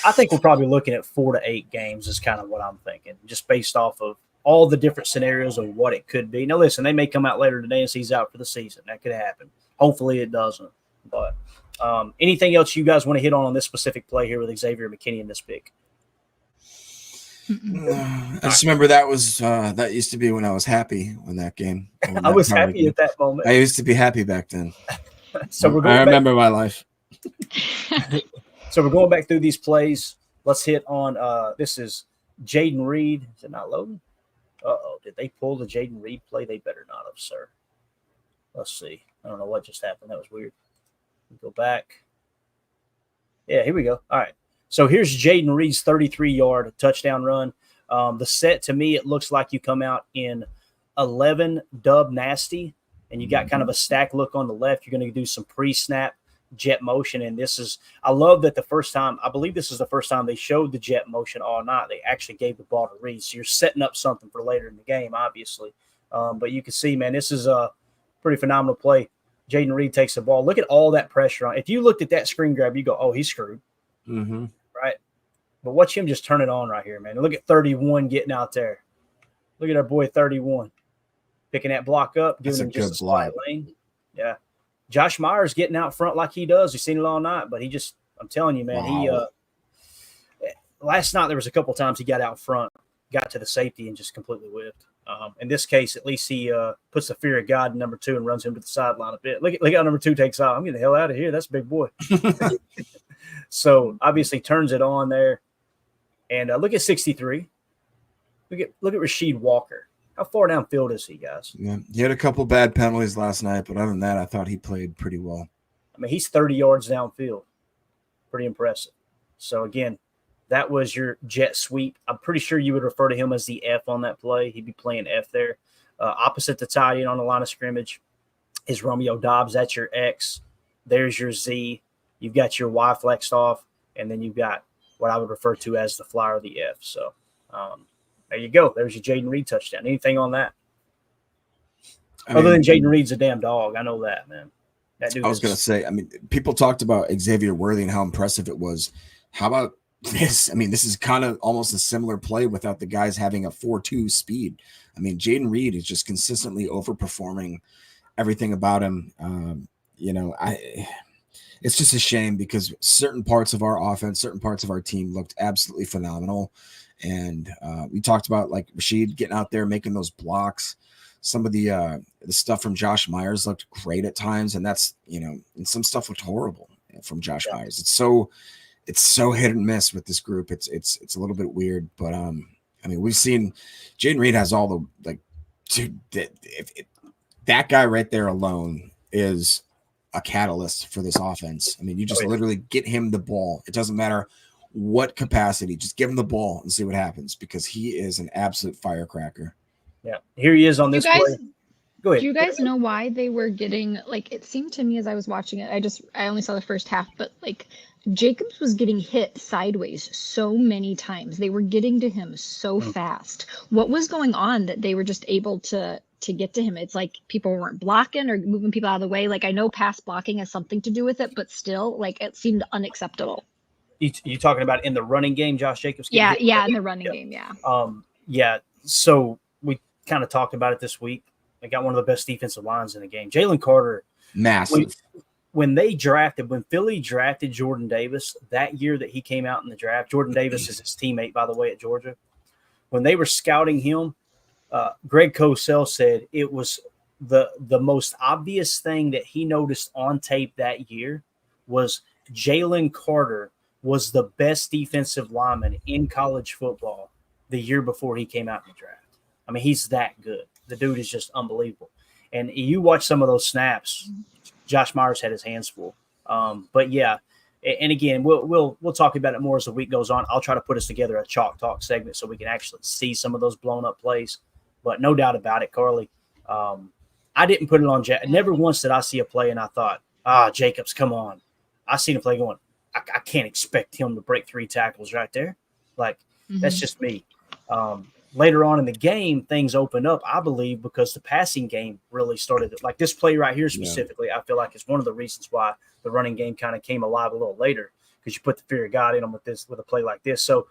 S2: I think we're probably looking at 4 to 8 games is kind of what I'm thinking, just based off of all the different scenarios of what it could be. Now, listen, they may come out later today and say he's out for the season. That could happen. Hopefully it doesn't. But anything else you guys want to hit on this specific play here with Xavier McKinney in this pick?
S3: I just remember that used to be when I was happy when that game.
S2: I was happy at that moment.
S3: I used to be happy back then.
S2: So
S3: I remember my life.
S2: So we're going back through these plays. Let's hit on this is Jaden Reed. Is it not loading? Did they pull the Jaden Reed play? They better not have, sir. Let's see. I don't know what just happened. That was weird. Go back. Yeah, here we go. All right. So here's Jaden Reed's 33-yard touchdown run. The set, to me, it looks like you come out in 11 dub nasty, and you got kind of a stack look on the left. You're going to do some pre-snap jet motion, and I love that I believe this is the first time they showed the jet motion all night. They actually gave the ball to Reed. So you're setting up something for later in the game, obviously. But you can see, man, this is a pretty phenomenal play. Jaden Reed takes the ball. Look at all that pressure on. If you looked at that screen grab, you go, oh, he's screwed.
S3: Mm-hmm.
S2: Right? But watch him just turn it on right here, man. Look at 31 getting out there. Look at our boy 31 picking that block up, giving him just a slight lane. Yeah. Josh Myers getting out front like he does. We've seen it all night, but I'm telling you, man, wow. Last night there was a couple times he got out front, got to the safety and just completely whipped. In this case, at least he puts the fear of God in number 2 and runs him to the sideline a bit. Look how number 2 takes off. I'm getting the hell out of here. That's a big boy. So obviously turns it on there. And look at 63. Look at Rasheed Walker. How far downfield is he, guys?
S3: Yeah, he had a couple bad penalties last night, but other than that, I thought he played pretty well.
S2: I mean, he's 30 yards downfield. Pretty impressive. So, again, that was your jet sweep. I'm pretty sure you would refer to him as the F on that play. He'd be playing F there. Opposite the tight end on the line of scrimmage is Romeo Dobbs. That's your X. There's your Z. You've got your Y flexed off, and then you've got what I would refer to as the flyer of the F. So, there you go. There's your Jaden Reed touchdown. Anything on that? Other than Jaden Reed's a damn dog. I know that, man. That dude.
S3: I was going to say, people talked about Xavier Worthy and how impressive it was. How about this? This is kind of almost a similar play without the guys having a 4.2 speed. Jaden Reed is just consistently overperforming everything about him. it's just a shame because certain parts of our offense, certain parts of our team looked absolutely phenomenal. And we talked about like Rashid getting out there, making those blocks. Some of the stuff from Josh Myers looked great at times. And that's, and some stuff looked horrible from Josh Myers. It's so hit and miss with this group. It's a little bit weird, but we've seen Jaden Reed has all the, like, dude, that guy right there alone is a catalyst for this offense. I mean, you just literally get him the ball. It doesn't matter what capacity, just give him the ball and see what happens because he is an absolute firecracker.
S2: Yeah, here he is on this play. Go ahead.
S1: Do you guys know why they were getting, like, it seemed to me as I was watching it, I only saw the first half, but like Jacobs was getting hit sideways so many times. They were getting to him so fast. What was going on that they were just able to get to him? It's like people weren't blocking or moving people out of the way. Like, I know pass blocking has something to do with it, but still, like, it seemed unacceptable.
S2: You talking about in the running game, Josh Jacobs?
S1: Yeah, in the running game,
S2: yeah. So we kind of talked about it this week. They got one of the best defensive lines in the game. Jalen Carter,
S3: massive.
S2: When Philly drafted Jordan Davis that year that he came out in the draft, Jordan Davis is his teammate, by the way, at Georgia. When they were scouting him, Greg Cosell said it was the most obvious thing that he noticed on tape that year was Jalen Carter was the best defensive lineman in college football the year before he came out in the draft. I mean, he's that good. The dude is just unbelievable. And you watch some of those snaps, Josh Myers had his hands full. But yeah, and again, we'll talk about it more as the week goes on. I'll try to put us together a Chalk Talk segment so we can actually see some of those blown up plays. But no doubt about it, Carly. I didn't put it on never once did I see a play and I thought, Jacobs, come on. I seen a play going, I can't expect him to break 3 tackles right there. Like, that's just me. Later on in the game, things opened up, I believe, because the passing game really started. Like this play right here specifically, I feel like it's one of the reasons why the running game kind of came alive a little later because you put the fear of God in them with a play like this. So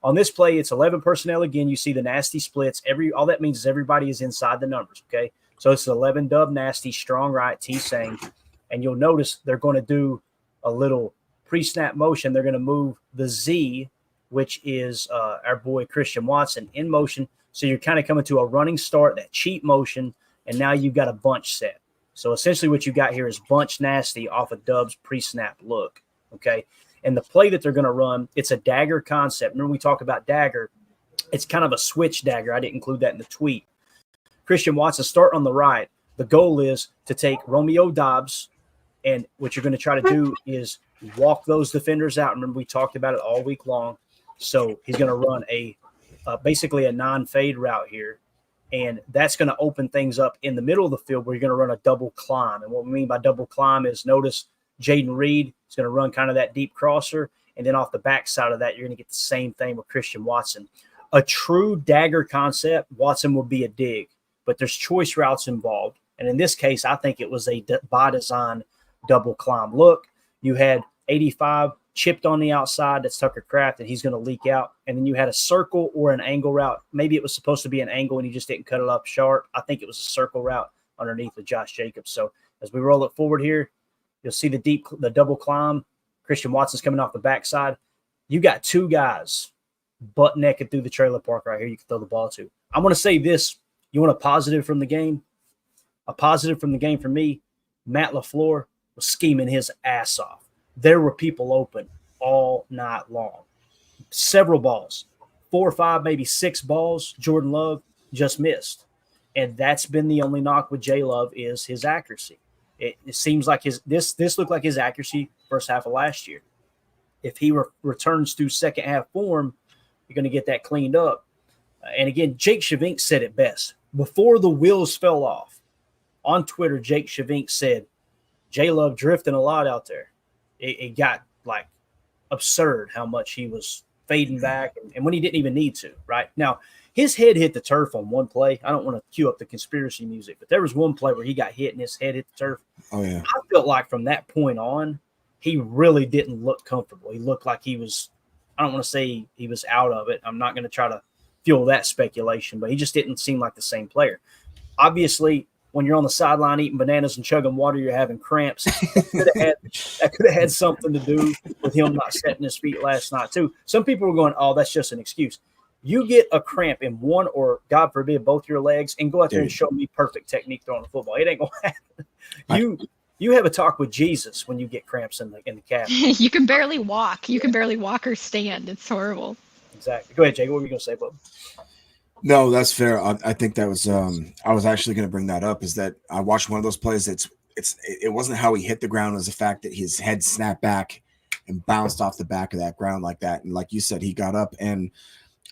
S2: on this play, it's 11 personnel again. You see the nasty splits. All that means is everybody is inside the numbers, okay? So it's 11 dub nasty, strong right, T-Sang. And you'll notice they're going to do a little pre-snap motion. They're going to move the Z, which is our boy Christian Watson, in motion. So you're kind of coming to a running start, that cheat motion, and now you've got a bunch set. So essentially what you got here is bunch nasty off of Dub's pre-snap look, okay? And the play that they're going to run, it's a dagger concept. Remember we talk about dagger. It's kind of a switch dagger. I didn't include that in the tweet. Christian Watson, start on the right. The goal is to take Romeo Doubs, and what you're going to try to do is walk those defenders out. Remember we talked about it all week long. So he's going to run basically a non-fade route here, and that's going to open things up in the middle of the field where you're going to run a double climb. And what we mean by double climb is notice Jaden Reed is going to run kind of that deep crosser, and then off the backside of that, you're going to get the same thing with Christian Watson. A true dagger concept, Watson will be a dig, but there's choice routes involved. And in this case, I think it was a by design double climb. Look, you had 85 chipped on the outside. That's Tucker Kraft, and he's going to leak out. And then you had a circle or an angle route. Maybe it was supposed to be an angle, and he just didn't cut it up sharp. I think it was a circle route underneath with Josh Jacobs. So as we roll it forward here, you'll see the double climb. Christian Watson's coming off the backside. You got 2 guys butt naked through the trailer park right here you can throw the ball to. I'm going to say this. You want a positive from the game? A positive from the game for me, Matt LaFleur was scheming his ass off. There were people open all night long. Several balls, 4 or 5, maybe 6 balls, Jordan Love just missed. And that's been the only knock with J Love is his accuracy. It seems like this looked like his accuracy first half of last year. If he returns to second half form, you're going to get that cleaned up. And again, Jake Shavink said it best. Before the wheels fell off, on Twitter, Jake Shavink said, J Love drifting a lot out there. It got like absurd how much he was fading back and when he didn't even need to, right? Now, his head hit the turf on one play. I don't want to cue up the conspiracy music, but there was one play where he got hit and his head hit the turf.
S3: Oh, yeah.
S2: I felt like from that point on, he really didn't look comfortable. He looked like he was – I don't want to say he was out of it. I'm not going to try to fuel that speculation, but he just didn't seem like the same player. Obviously, when you're on the sideline eating bananas and chugging water, you're having cramps. That could have had something to do with him not setting his feet last night too. Some people were going, "Oh, that's just an excuse." You get a cramp in one or, God forbid, both your legs, and go out there and show me perfect technique throwing the football. It ain't gonna happen. You have a talk with Jesus when you get cramps in the calf.
S1: You can barely walk. You can barely walk or stand. It's horrible.
S2: Exactly. Go ahead, Jake. What were you gonna say, bub?
S3: No, that's fair. I think that was I was actually going to bring that up. Is that I watched one of those plays. It wasn't how he hit the ground. It was the fact that his head snapped back and bounced off the back of that ground like that. And like you said, he got up. And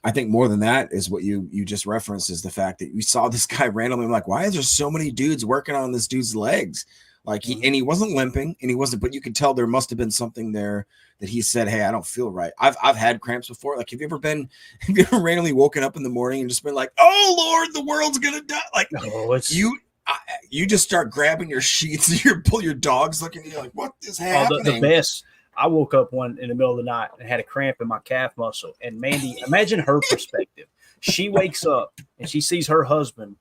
S3: I think more than that is what you just referenced is the fact that you saw this guy randomly. I'm like, why is there so many dudes working on this dude's legs? Like he wasn't limping and he wasn't, but you could tell there must have been something there that he said, "Hey, I don't feel right." I've had cramps before. Like, have you ever randomly woken up in the morning and just been like, "Oh Lord, the world's gonna die"? Like you just start grabbing your sheets and you pull your dogs looking at you like, "What is happening?"
S2: The best. I woke up in the middle of the night and had a cramp in my calf muscle. And Mandy, imagine her perspective. She wakes up and she sees her husband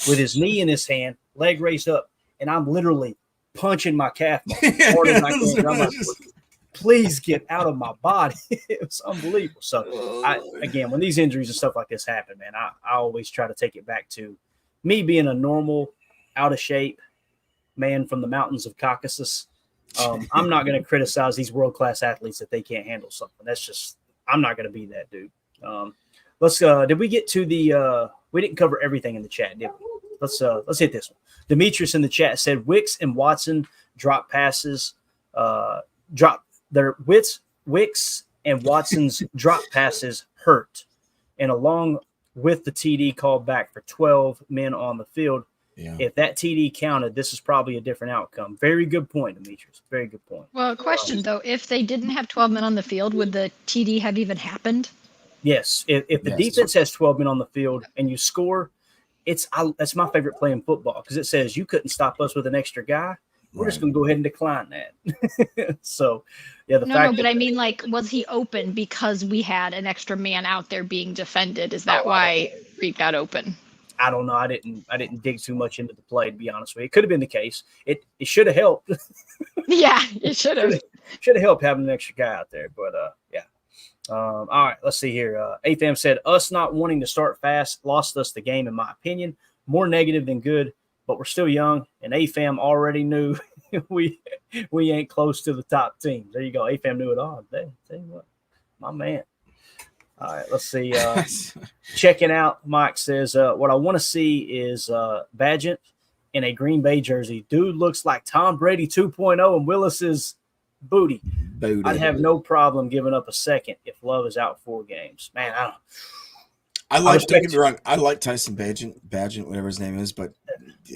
S2: with his knee in his hand, leg raised up, and I'm literally punching my calf muscle harder than I can. I'm like, please get out of my body. It was unbelievable. So again, when these injuries and stuff like this happen, man, I always try to take it back to me being a normal, out of shape man from the mountains of Caucasus. I'm not going to criticize these world-class athletes if they can't handle something. That's just, I'm not going to be that dude. Did we get to we didn't cover everything in the chat, did we? Let's hit this one. Demetrius in the chat said Wicks and Watson drop passes, Wicks and Watson's drop passes hurt, and along with the TD called back for 12 men on the field. Yeah. If that TD counted, this is probably a different outcome. Very good point, Demetrius. Very good point.
S1: Well, question though, if they didn't have 12 men on the field, would the TD have even happened?
S2: Yes. If the defense has 12 men on the field and you score, that's my favorite play in football because it says you couldn't stop us with an extra guy. We're just going to go ahead and decline that. So, yeah.
S1: But I mean, like, was he open because we had an extra man out there being defended? Is that why Reed got open?
S2: I don't know. I didn't dig too much into the play, to be honest with you. It could have been the case. It should have helped.
S1: Yeah, it should have.
S2: Should have helped having an extra guy out there. But yeah. All right, let's see here. AFAM said us not wanting to start fast lost us the game, in my opinion. More negative than good, but we're still young, and AFAM already knew we ain't close to the top teams. There you go. AFAM knew it all. Tell you what, my man. All right, let's see. Checking out, Mike says, what I want to see is Badgett in a Green Bay jersey. Dude looks like Tom Brady 2.0 and Willis's booty. I'd have no problem giving up a second if Love is out 4 games. Man,
S3: I like Tyson Badgett, whatever his name is, but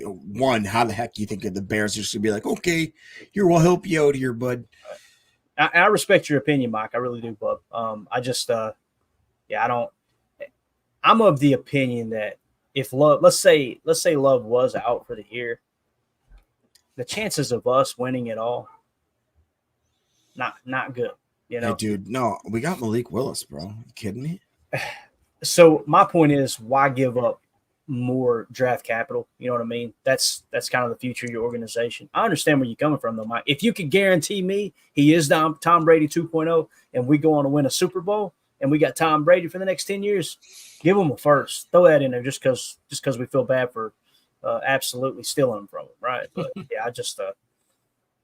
S3: one, how the heck do you think the Bears are just going to be like, okay, here, we'll help you out here, bud.
S2: I respect your opinion, Mike. I really do, bub. I just I'm of the opinion that if Love, let's say Love was out for the year, the chances of us winning it all, not good. You know,
S3: hey, dude, no, we got Malik Willis, bro. You kidding me?
S2: So my point is, why give up more draft capital? You know what I mean? That's kind of the future of your organization. I understand where you're coming from, though, Mike. If you could guarantee me he is Tom Brady 2.0 and we go on to win a Super Bowl and we got Tom Brady for the next 10 years, give him a first. Throw that in there just because we feel bad for absolutely stealing him from him, right? But yeah, I just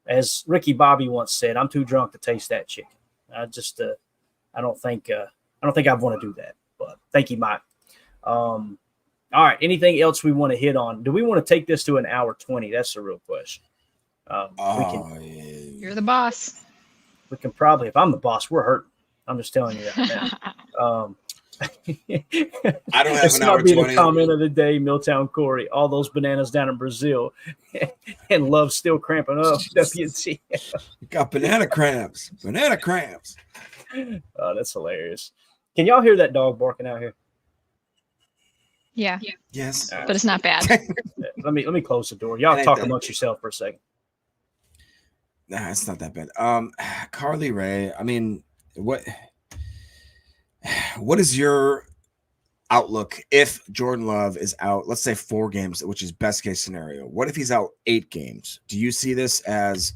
S2: as Ricky Bobby once said, I'm too drunk to taste that chicken. I just I don't think I'd want to do that. But thank you, Mike. All right. Anything else we want to hit on? Do we want to take this to an hour 20? That's the real question.
S1: You're the boss.
S2: We can probably, if I'm the boss, we're hurting. I'm just telling you that now.
S3: I don't have an hour 20.
S2: The comment of the day, Milltown Corey. All those bananas down in Brazil, and Love still cramping up. WT.
S3: Got banana cramps. Banana cramps.
S2: Oh, that's hilarious. Can y'all hear that dog barking out here?
S1: Yeah.
S3: Yes.
S2: Right.
S1: But it's not bad.
S2: Let me close the door. Y'all talk amongst yourself for a second.
S3: Nah, it's not that bad. Carly Ray, I mean, what is your outlook, if Jordan Love is out, let's say 4 games, which is best case scenario, what if he's out 8 games? Do you see this as,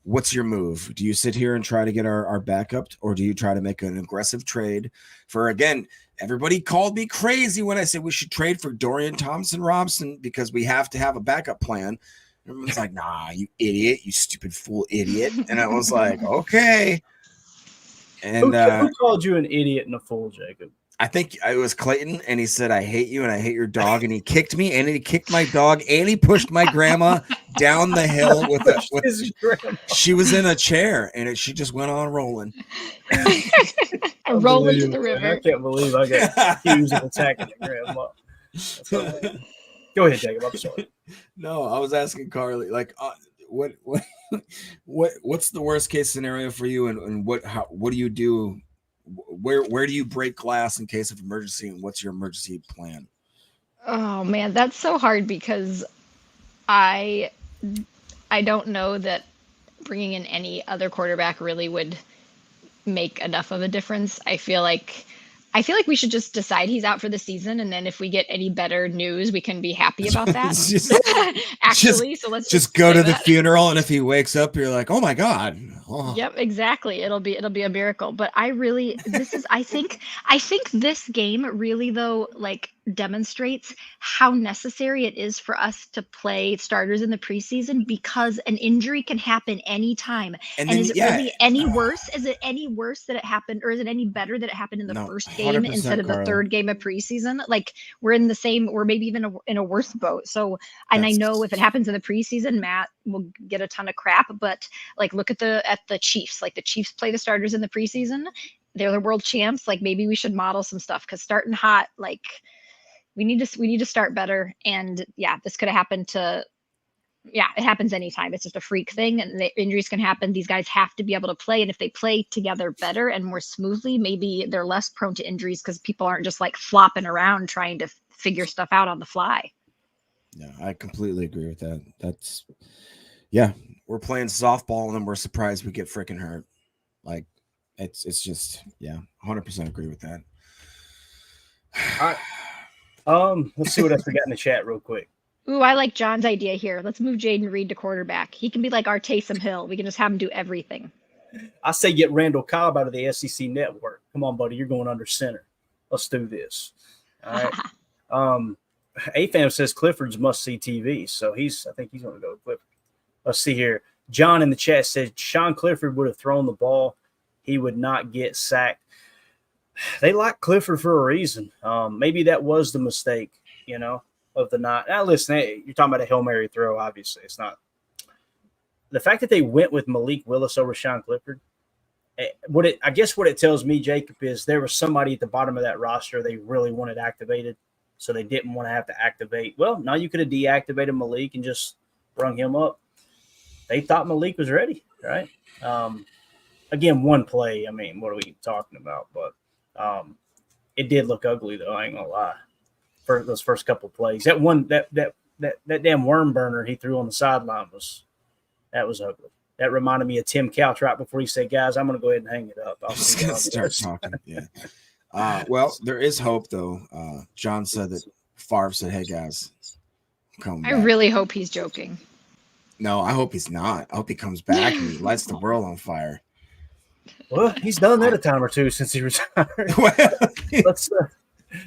S3: what's your move? Do you sit here and try to get our backup, or do you try to make an aggressive trade for, again, everybody called me crazy when I said we should trade for Dorian Thompson-Robinson because we have to have a backup plan. Everyone's like, nah, you idiot, you stupid fool idiot. And I was like, okay. And
S2: who called you an idiot and a fool, Jacob?
S3: I think it was Clayton, and he said, I hate you and I hate your dog. And he kicked me, and he kicked my dog, and he pushed my grandma down the hill she was in a chair, and she just went on rolling.
S1: Rolling to the river.
S2: I can't believe I got accused of attacking your grandma. Go ahead, Jacob. I'm sorry.
S3: No, I was asking Carly, like, what's the worst case scenario for you, and what do you do? Where do you break glass in case of emergency, and what's your emergency plan?
S1: Oh man, that's so hard because I don't know that bringing in any other quarterback really would make enough of a difference. I feel like we should just decide he's out for the season, and then if we get any better news, we can be happy about that. So let's
S3: just go to the funeral, and if he wakes up, you're like, oh my God. Oh.
S1: Yep, exactly. It'll be a miracle. But I think this game really, though, like, demonstrates how necessary it is for us to play starters in the preseason, because an injury can happen anytime. And is it really any worse? Is it any worse that it happened, or is it any better that it happened in the first game instead of the third game of preseason? Like, we're in the same, or maybe even in a worse boat. So, and I know if it happens in the preseason, Matt will get a ton of crap. But like, look at the Chiefs. Like, the Chiefs play the starters in the preseason. They're the world champs. Like, maybe we should model some stuff, because starting hot, like, we need to start better. And yeah, this could have happened it happens anytime. It's just a freak thing, and the injuries can happen. These guys have to be able to play. And if they play together better and more smoothly, maybe they're less prone to injuries, because people aren't just like flopping around trying to figure stuff out on the fly.
S3: Yeah, I completely agree with that. We're playing softball, and then we're surprised we get freaking hurt. Like, it's just, 100% agree with that.
S2: All right. Let's see what else we got in the chat real quick.
S1: Ooh, I like John's idea here. Let's move Jaden Reed to quarterback. He can be like our Taysom Hill. We can just have him do everything.
S2: I say get Randall Cobb out of the SEC network. Come on, buddy. You're going under center. Let's do this. All right. AFAM says Clifford's must-see TV, so I think he's going to go with Clifford. Let's see here. John in the chat says Sean Clifford would have thrown the ball. He would not get sacked. They like Clifford for a reason. Maybe that was the mistake, of the night. Now, listen, you're talking about a Hail Mary throw, obviously. It's not. The fact that they went with Malik Willis over Sean Clifford, I guess what it tells me, Jacob, is there was somebody at the bottom of that roster they really wanted activated, so they didn't want to have to activate. Well, now you could have deactivated Malik and just rung him up. They thought Malik was ready, right? Again, one play. I mean, what are we talking about? But it did look ugly, though. I ain't gonna lie. For those first couple of plays, that damn worm burner he threw on the sideline was ugly. That reminded me of Tim Couch right before he said, "Guys, I'm gonna go ahead and hang it up." I was gonna
S3: start talking. Yeah. Well, there is hope, though. John said that Favre said, "Hey, guys, come back."
S1: I really hope he's joking.
S3: No, I hope he's not. I hope he comes back and he lights the world on fire.
S2: Well, he's done that a time or two since he retired.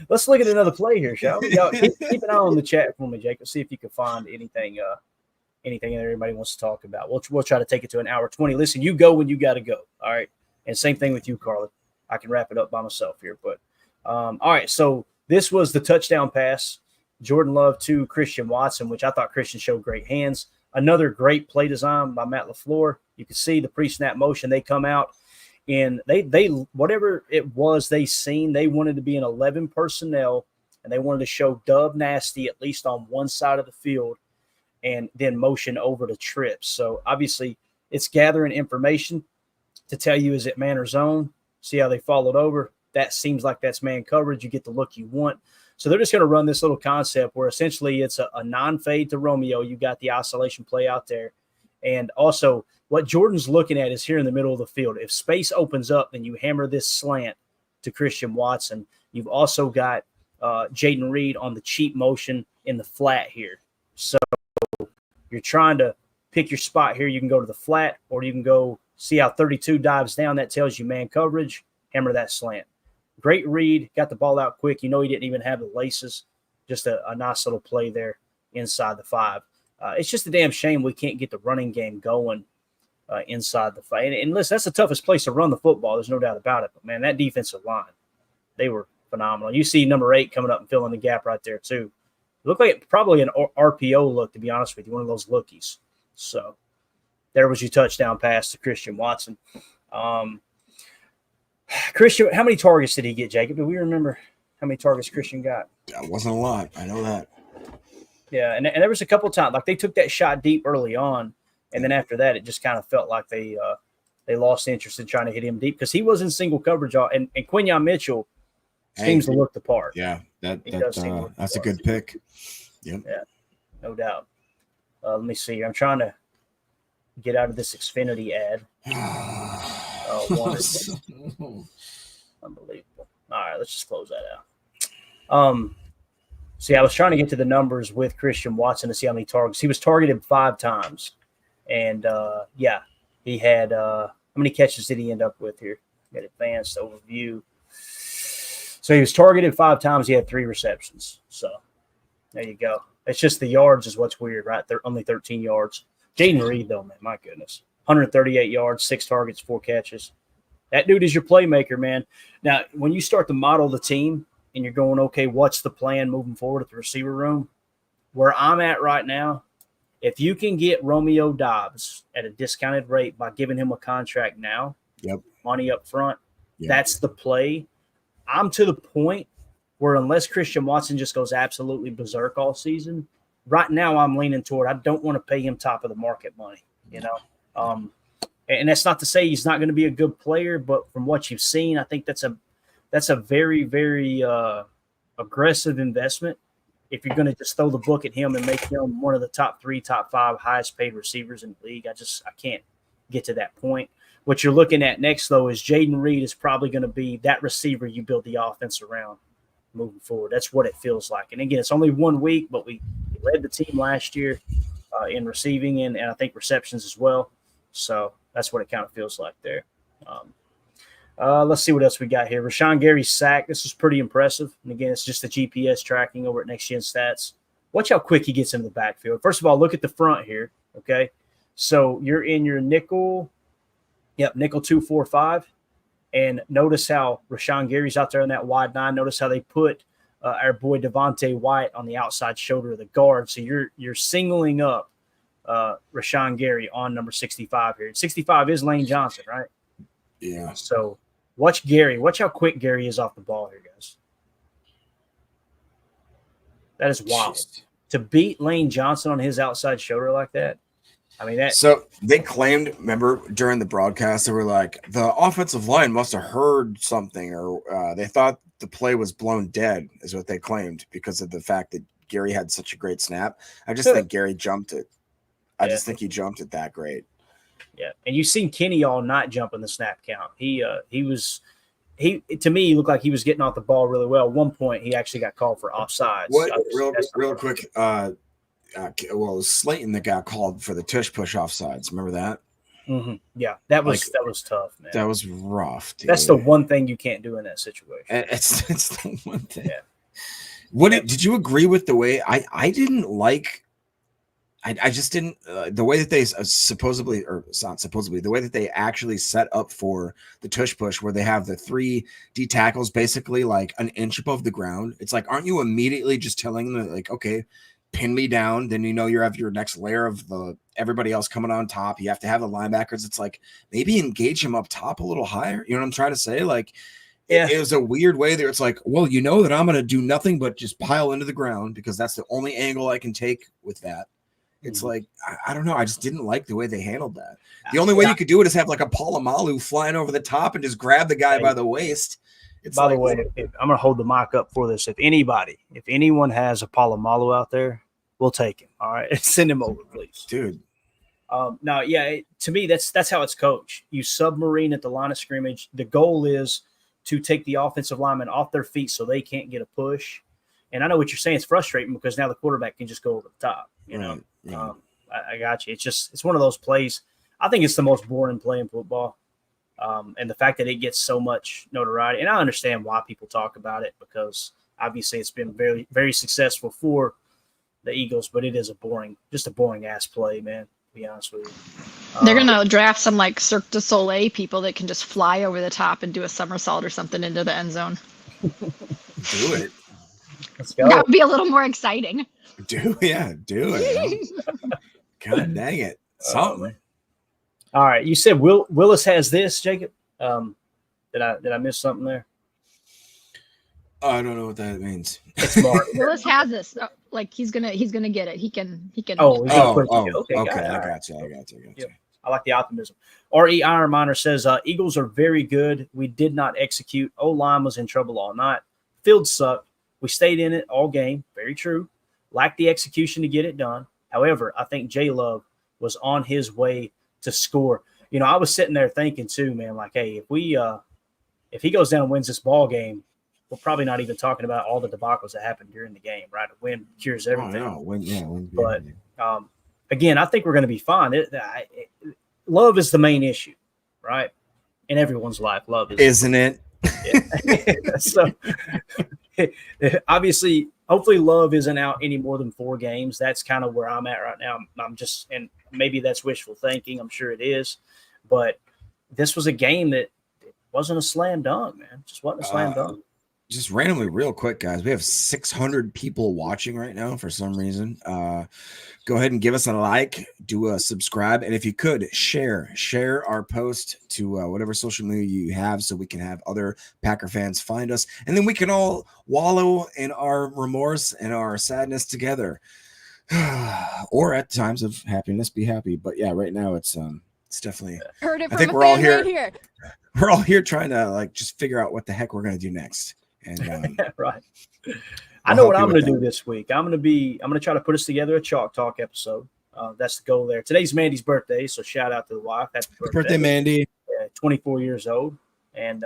S2: Let's look at another play here, shall we? Y'all, keep an eye on the chat for me, Jacob. See if you can find anything that everybody wants to talk about. We'll try to take it to an hour 20. Listen, you go when you got to go. All right, and same thing with you, Carly. I can wrap it up by myself here, but all right. So this was the touchdown pass, Jordan Love to Christian Watson, which I thought Christian showed great hands. Another great play design by Matt LaFleur. You can see the pre-snap motion. They come out. And they whatever it was they seen, they wanted to be in 11 personnel, and they wanted to show Dub Nasty at least on one side of the field and then motion over to trips. So obviously it's gathering information to tell you, is it man or zone? See how they followed over. That seems like that's man coverage. You get the look you want. So they're just going to run this little concept where essentially it's a non-fade to Romeo. You got the isolation play out there. And also what Jordan's looking at is here in the middle of the field. If space opens up, then you hammer this slant to Christian Watson. You've also got Jaden Reed on the cheap motion in the flat here. So you're trying to pick your spot here. You can go to the flat, or you can go see how 32 dives down. That tells you man coverage. Hammer that slant. Great read. Got the ball out quick. You know he didn't even have the laces. Just a nice little play there inside the 5. It's just a damn shame we can't get the running game going inside the 5. And listen, that's the toughest place to run the football. There's no doubt about it. But, man, that defensive line, they were phenomenal. You see number 8 coming up and filling the gap right there too. It looked like probably an RPO look, to be honest with you, one of those lookies. So there was your touchdown pass to Christian Watson. Christian, how many targets did he get, Jacob? Do we remember how many targets Christian got?
S3: That wasn't a lot. I know that.
S2: Yeah, and there was a couple of times, like they took that shot deep early on, and then after that, it just kind of felt like they lost interest in trying to hit him deep because he was in single coverage. And Quinyon Mitchell seems to look the part.
S3: Yeah, that's a good pick. Yep.
S2: Yeah, no doubt. Let me see. I'm trying to get out of this Xfinity ad. Unbelievable. All right, let's just close that out. See, I was trying to get to the numbers with Christian Watson to see how many targets. He was targeted 5 times. And, he had how many catches did he end up with here? Get advanced overview. So he was targeted 5 times. He had 3 receptions. So there you go. It's just the yards is what's weird, right? They're only 13 yards. Jaden Reed, though, man, my goodness. 138 yards, 6 targets, 4 catches. That dude is your playmaker, man. Now, when you start to model the team and you're going, okay, what's the plan moving forward at the receiver room? Where I'm at right now, if you can get Romeo Dobbs at a discounted rate by giving him a contract now, money up front, that's the play. I'm to the point where unless Christian Watson just goes absolutely berserk all season, right now I'm leaning toward I don't want to pay him top of the market money, you know. And that's not to say he's not going to be a good player, but from what you've seen, I think that's a very, very aggressive investment. If you're going to just throw the book at him and make him one of the top 3, top 5 highest paid receivers in the league, I can't get to that point. What you're looking at next, though, is Jaden Reed is probably going to be that receiver you build the offense around moving forward. That's what it feels like. And again, it's only 1 week, but we led the team last year in receiving and I think receptions as well. So that's what it kind of feels like there. Let's see what else we got here. Rashan Gary's sack. This is pretty impressive. And again, it's just the GPS tracking over at Next Gen Stats. Watch how quick he gets into the backfield. First of all, look at the front here. Okay. So you're in your nickel. Yep. Nickel 2-4-5. And notice how Rashan Gary's out there on that wide 9. Notice how they put our boy Devontae White on the outside shoulder of the guard. So you're singling up Rashan Gary on number 65 here. 65 is Lane Johnson, right?
S3: Yeah.
S2: So watch Gary. Watch how quick Gary is off the ball here, guys. That is wild. Jeez. To beat Lane Johnson on his outside shoulder like that. I mean, that.
S3: So they claimed, remember, during the broadcast, they were like, the offensive line must have heard something, or they thought the play was blown dead, is what they claimed, because of the fact that Gary had such a great snap. I just think Gary jumped it. I just think he jumped it that great.
S2: Yeah, and you've seen Kenny all night jumping the snap count. He to me, he looked like he was getting off the ball really well. At one point, he actually got called for offsides.
S3: What? Real quick. It was Slayton that got called for the tush push offsides. Remember that?
S2: Mm-hmm. Yeah, that was tough, man.
S3: That was rough. Dude.
S2: That's the one thing you can't do in that situation.
S3: It's the one thing.
S2: Yeah.
S3: Did you agree with the way I didn't like? I just didn't the way that they supposedly, or it's not supposedly, the way that they actually set up for the tush push, where they have the 3 D tackles basically like an inch above the ground. It's like, aren't you immediately just telling them like, okay, pin me down? Then you have your next layer of everybody else coming on top. You have to have the linebackers. It's like, maybe engage them up top a little higher. You know what I'm trying to say? Like, it was a weird way there. It's like, well, you know that I'm going to do nothing but just pile into the ground because that's the only angle I can take with that. It's like, I don't know. I just didn't like the way they handled that. The only way you could do it is have like a Polamalu flying over the top and just grab the guy by the waist.
S2: By the way, I'm going to hold the mic up for this. If anyone has a Polamalu out there, we'll take him. All right. Send him over, please.
S3: Dude.
S2: No, yeah. To me, that's how it's coached. You submarine at the line of scrimmage. The goal is to take the offensive linemen off their feet so they can't get a push. And I know what you're saying. It's frustrating because now the quarterback can just go over the top. You know,
S3: Right.
S2: I got you. It's one of those plays. I think it's the most boring play in football. And the fact that it gets so much notoriety, and I understand why people talk about it because obviously it's been very, very successful for the Eagles, but it is just a boring ass play, man. To be honest with you,
S1: They're gonna draft some like Cirque du Soleil people that can just fly over the top and do a somersault or something into the end zone.
S3: Do it.
S2: Let's go.
S1: That would be a little more exciting.
S3: Do it. God dang it. Something.
S2: All right, you said Willis has this, Jacob. Did I miss something there?
S3: I don't know what that means.
S2: It's smart.
S1: Willis has this. Like he's gonna get it. He can.
S2: Oh, he's gonna put it
S3: okay.
S2: together.
S3: I got you.
S2: Yep. I like the optimism. R.E. Ironminer says, Eagles are very good. We did not execute. O-line was in trouble all night. Field sucked. We stayed in it all game. Very true. Lacked the execution to get it done. However, I think J Love was on his way to score. You know, I was sitting there thinking too, man, like, hey, if he goes down and wins this ball game, we're probably not even talking about all the debacles that happened during the game, right? A win cures everything. But again, I think we're going to be fine. Love is the main issue, right? In everyone's life, love is.
S3: Isn't it?
S2: Yeah. So obviously, hopefully Love isn't out any more than 4 games. That's kind of where I'm at right now. And maybe that's wishful thinking. I'm sure it is. But this was a game that wasn't a slam dunk, man. Just wasn't a slam dunk.
S3: Just randomly, real quick, guys. We have 600 people watching right now for some reason. Go ahead and give us a like, do a subscribe, and if you could, share our post to whatever social media you have so we can have other Packer fans find us, and then we can all wallow in our remorse and our sadness together. Or at times of happiness, be happy. But yeah, right now it's definitely.
S4: Heard it from
S3: I think
S4: a
S3: we're all
S4: fan
S3: here.
S4: right here.
S3: We're all here trying to like just figure out what the heck we're gonna do next. And
S2: right. I know what I'm going to do this week. I'm going to try to put us together a Chalk Talk episode. That's the goal there. Today's Mandy's birthday, so shout out to the wife. Happy
S3: birthday, Mandy.
S2: 24 years old. And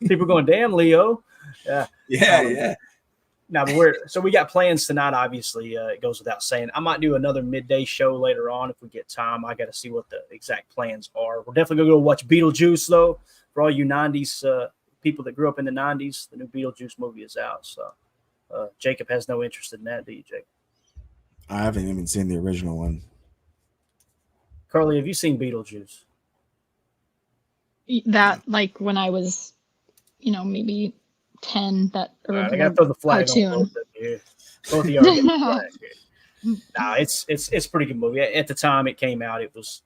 S2: people going, damn, Leo.
S3: Yeah.
S2: Now, we got plans tonight, obviously. It goes without saying. I might do another midday show later on if we get time. I got to see what the exact plans are. We're definitely going to go watch Beetlejuice, though, for all you 90s people that grew up in the 90s. The new Beetlejuice movie is out. So Jacob has no interest in that, do you, Jacob?
S3: I haven't even seen the original one.
S2: Carly, have you seen Beetlejuice?
S1: That, like, when I was, maybe 10, that original
S2: I got to throw the flag
S1: cartoon.
S2: on both of you. Both of you are getting the flag here. No, it's a pretty good movie. At the time it came out, it's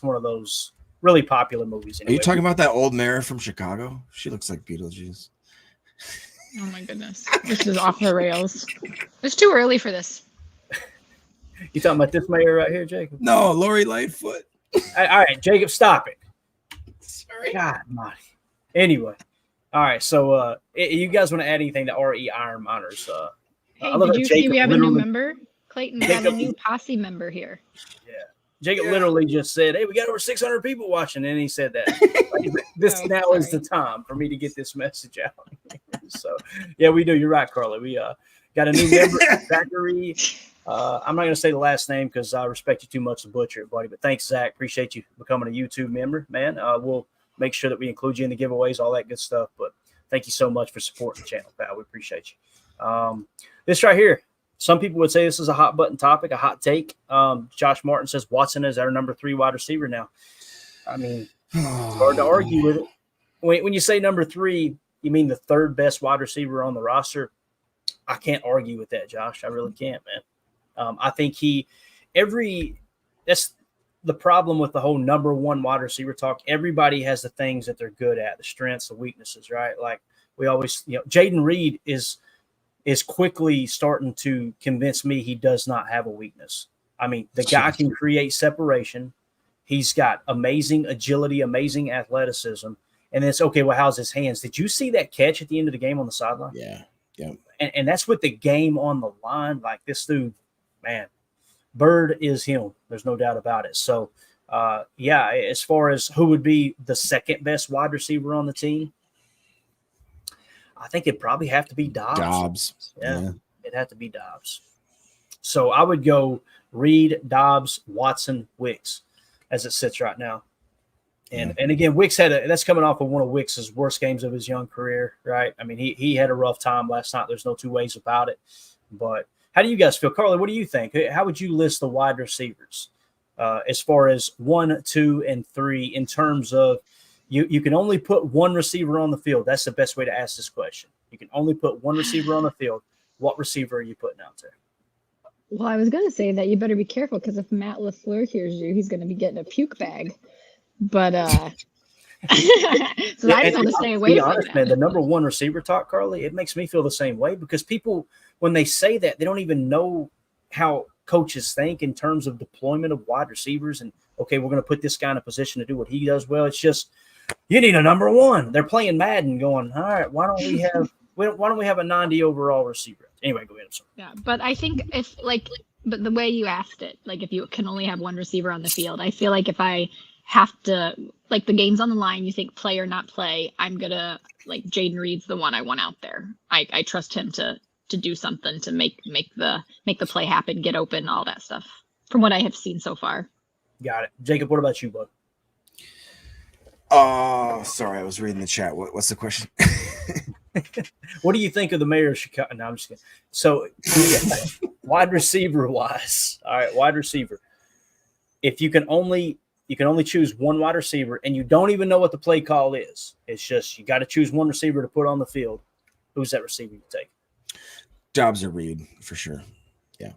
S2: one of those really popular movies. Anyway.
S3: Are you talking about that old mayor from Chicago? She looks like Beetlejuice.
S1: Oh my goodness. This is off the rails. It's too early for this.
S2: You talking about this mayor right here, Jacob?
S3: No, Lori Lightfoot.
S2: All right, Jacob, stop it.
S3: Sorry.
S2: God, Monty. Anyway, all right. So, you guys want to add anything to RE Iron Miners?
S1: Hey, did you see we have a new member? Clayton got a new posse member here.
S2: Yeah. Jacob literally just said, hey, we got over 600 people watching. And he said that is the time for me to get this message out. So, yeah, we do. You're right, Carly. We got a new member, Zachary. I'm not going to say the last name because I respect you too much to butcher it, buddy. But thanks, Zach. Appreciate you becoming a YouTube member, man. We'll make sure that we include you in the giveaways, all that good stuff. But thank you so much for supporting the channel, pal. We appreciate you. This right here. Some people would say this is a hot button topic, a hot take. Josh Martin says Watson is our number 3 wide receiver now. I mean, it's hard to argue with it. When you say number 3, you mean the 3rd best wide receiver on the roster. I can't argue with that, Josh. I really can't, man. I think that's the problem with the whole number 1 wide receiver talk. Everybody has the things that they're good at, the strengths, the weaknesses, right? Like we always, Jaden Reed is quickly starting to convince me he does not have a weakness. I mean, the guy can create separation. He's got amazing agility, amazing athleticism. And it's okay, well, how's his hands? Did you see that catch at the end of the game on the sideline?
S3: Yeah.
S2: And that's with the game on the line. Like this dude, man, Bird is him. There's no doubt about it. So, as far as who would be the 2nd best wide receiver on the team, I think it'd probably have to be Dobbs.
S3: Yeah.
S2: It'd have to be Dobbs. So I would go Reed, Dobbs, Watson, Wicks as it sits right now. And again, Wicks that's coming off of one of Wicks's worst games of his young career, right? I mean, he had a rough time last night. There's no two ways about it. But how do you guys feel? Carly, what do you think? How would you list the wide receivers as far as 1, 2, and 3 in terms of you can only put one receiver on the field? That's the best way to ask this question. You can only put one receiver on the field. What receiver are you putting out there?
S1: Well, I was going to say that you better be careful because if Matt LaFleur hears you, he's going to be getting a puke bag. But so I just want to stay away from that.
S2: Man, the number one receiver talk, Carly, it makes me feel the same way because people, when they say that, they don't even know how coaches think in terms of deployment of wide receivers. And, okay, we're going to put this guy in a position to do what he does well. It's just you need a number one. They're playing Madden going, all right, why don't we have a 90 overall receiver? Anyway, go ahead.
S1: Yeah, but I think but the way you asked it, like if you can only have one receiver on the field, I feel like if I have to, like the game's on the line, you think play or not play, I'm going to, like Jaden Reed's the one I want out there. I trust him to do something to make the play happen, get open, all that stuff from what I have seen so far.
S2: Got it. Jacob, what about you, bud?
S3: Sorry, I was reading the chat. What's the question?
S2: What do you think of the mayor of Chicago? No, I'm just kidding. So, wide receiver wise, all right, wide receiver. If you can only choose one wide receiver, and you don't even know what the play call is. It's just you got to choose one receiver to put on the field. Who's that receiver you take?
S3: Dobbs or Reed for sure. Yeah.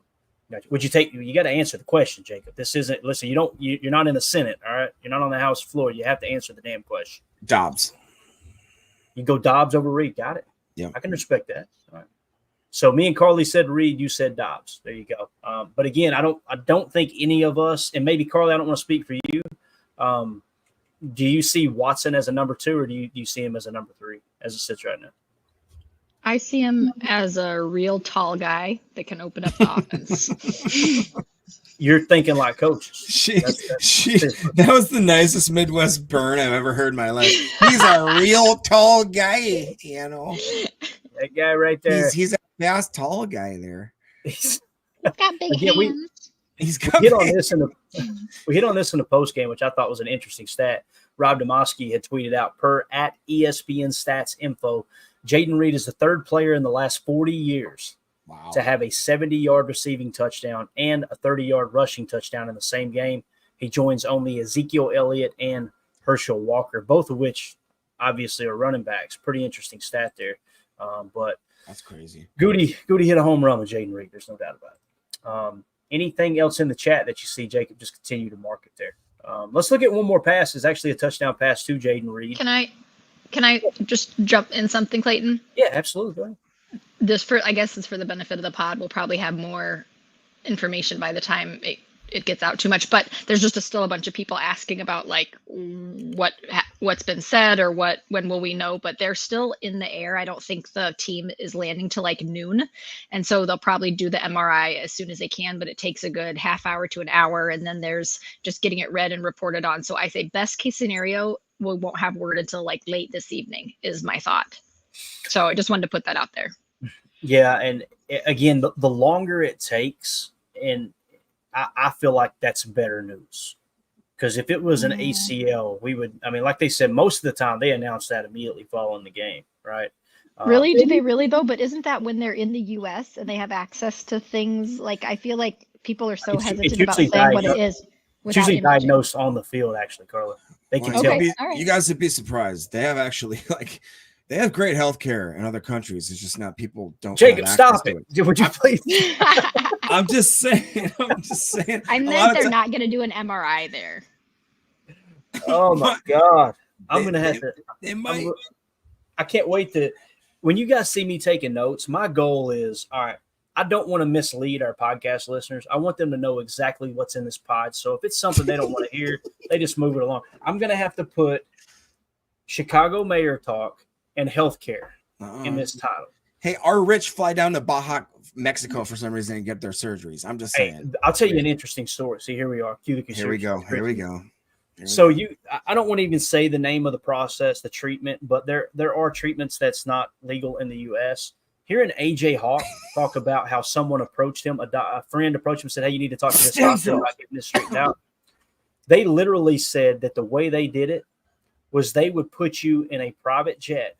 S2: Gotcha. Would you take? You got to answer the question, Jacob. This isn't. Listen, you're not in the Senate, all right. You're not on the House floor. You have to answer the damn question.
S3: Dobbs.
S2: You go Dobbs over Reed. Got it.
S3: Yeah.
S2: I can respect that. All right. So me and Carly said Reed. You said Dobbs. There you go. But again, I don't think any of us, and maybe Carly, I don't want to speak for you. Do you see Watson as a number 2, or do you see him as a number 3 as it sits right now?
S1: I see him as a real tall guy that can open up the offense.
S2: You're thinking like coaches.
S3: That was the nicest Midwest burn I've ever heard in my life. He's a real tall guy, you know.
S2: That guy right there.
S3: He's a fast, tall guy there.
S1: He's got big hands.
S2: We hit on this in the post game, which I thought was an interesting stat. Rob Demoski had tweeted out per at ESPN Stats Info. Jaden Reed is the third player in the last 40 years to have a 70-yard receiving touchdown and a 30-yard rushing touchdown in the same game. He joins only Ezekiel Elliott and Herschel Walker, both of which obviously are running backs. Pretty interesting stat there. But
S3: that's crazy.
S2: Goody hit a home run with Jaden Reed. There's no doubt about it. Anything else in the chat that you see, Jacob? Just continue to mark it there. Let's look at one more pass. It's actually a touchdown pass to Jaden Reed.
S1: Can I just jump in something, Clayton?
S2: Yeah, absolutely. Go ahead.
S1: I guess it's for the benefit of the pod. We'll probably have more information by the time it gets out too much, but there's just still a bunch of people asking about like what's been said or when will we know, but they're still in the air. I don't think the team is landing till like noon. And so they'll probably do the MRI as soon as they can, but it takes a good half hour to an hour. And then there's just getting it read and reported on. So I say best case scenario, we won't have word until like late this evening is my thought. So I just wanted to put that out there.
S2: Yeah. And again, the longer it takes, and I feel like that's better news, because if it was an ACL, like they said, most of the time they announce that immediately following the game, right?
S1: Really? Do they really though? But isn't that when they're in the US and they have access to things? Like, I feel like people are so hesitant about saying what it is.
S2: It's usually diagnosed on the field, actually, Carla. They can tell.
S3: You guys would be surprised. They have actually they have great health care in other countries. It's just not people don't.
S2: Jacob, stop it. Would you please?
S3: I'm just saying.
S1: I meant they're not going to do an MRI there.
S2: Oh my God! I'm going to have to.
S3: They might.
S2: I can't wait to. When you guys see me taking notes, my goal is, all right, I don't want to mislead our podcast listeners. I want them to know exactly what's in this pod. So if it's something they don't want to hear, they just move it along. I'm going to have to put Chicago mayor talk and healthcare in this title.
S3: Hey, our rich fly down to Baja, Mexico for some reason and get their surgeries. I'm just saying.
S2: I'll tell you an interesting story. See, here we are.
S3: Here we go.
S2: So I don't want to even say the name of the process, the treatment, but there are treatments that's not legal in the U.S. Hearing AJ Hawk talk about how someone approached him, a friend approached him and said, "Hey, you need to talk to this doctor about getting this straightened out." They literally said that the way they did it was they would put you in a private jet,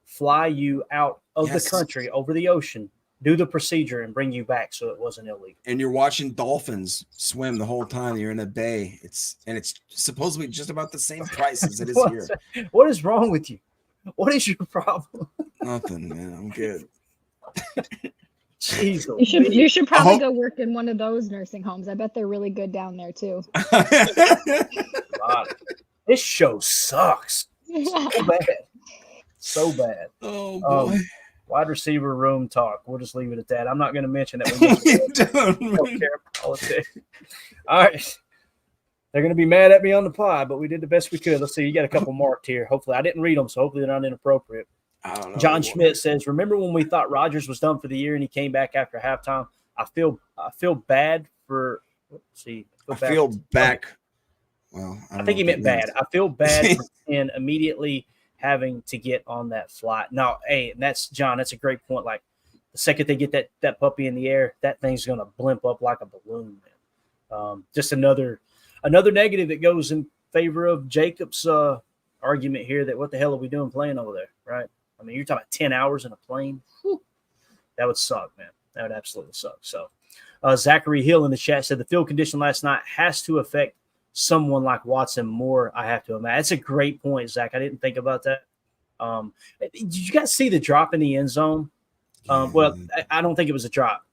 S2: fly you out of the country over the ocean, do the procedure, and bring you back, so it wasn't illegal.
S3: And you're watching dolphins swim the whole time. You're in a bay. It's supposedly just about the same price as it is here.
S2: What is wrong with you? What is your problem?
S3: Nothing, man. I'm good.
S2: Jeez,
S1: you should probably go work in one of those nursing homes. I bet they're really good down there too.
S2: God, this show sucks. So bad. So bad.
S3: Oh boy.
S2: Wide receiver room talk. We'll just leave it at that. I'm not going to mention that we don't care about politics. All right. They're going to be mad at me on the pod, but we did the best we could. Let's see. You got a couple marked here. Hopefully, I didn't read them, so hopefully they're not inappropriate.
S3: I don't know.
S2: John Schmidt says, "Remember when we thought Rodgers was done for the year and he came back after halftime? I feel bad for. Let's see.
S3: I feel back. Well,
S2: I think he meant bad. I feel bad for him immediately having to get on that flight. No, hey, that's John. That's a great point. Like the second they get that puppy in the air, that thing's going to blimp up like a balloon. Man. Just another negative that goes in favor of Jacob's argument here that what the hell are we doing playing over there, right? I mean, you're talking about 10 hours in a plane. Whew. That would suck, man. That would absolutely suck. So Zachary Hill in the chat said the field condition last night has to affect someone like Watson more, I have to imagine. That's a great point, Zach. I didn't think about that. Did you guys see the drop in the end zone? Well, I don't think it was a drop.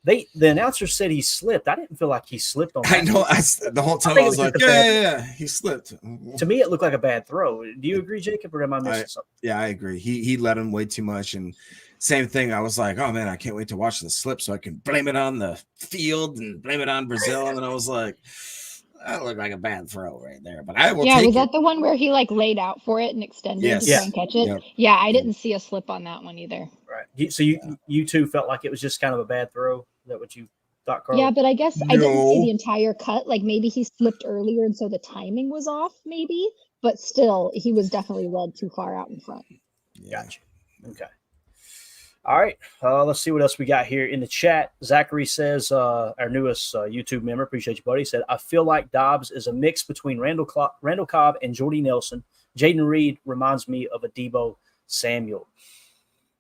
S2: The announcer said he slipped. I didn't feel like he slipped on that.
S3: I know. The whole time I was like, yeah, he slipped.
S2: To me, it looked like a bad throw. Do you agree, Jacob, or am I missing something?
S3: Yeah, I agree. He let him way too much. And same thing. I was like, oh, man, I can't wait to watch the slip so I can blame it on the field and blame it on Brazil. And then I was like, that looked like a bad throw right there. But I will take it.
S1: Was that the one where he laid out for it and extended to try and catch it? Yep. Yeah, I didn't see a slip on that one either.
S2: Right. So you two felt like it was just kind of a bad throw? Is that what you thought, Carl?
S1: Yeah, but I guess I didn't see the entire cut. Like maybe he slipped earlier and so the timing was off maybe. But still, he was definitely led too far out in front.
S2: Yeah. Gotcha. Okay. All right. Let's see what else we got here in the chat. Zachary says, our newest YouTube member, appreciate you, buddy, said, I feel like Dobbs is a mix between Randall Cobb and Jordy Nelson. Jaden Reed reminds me of a Deebo Samuel.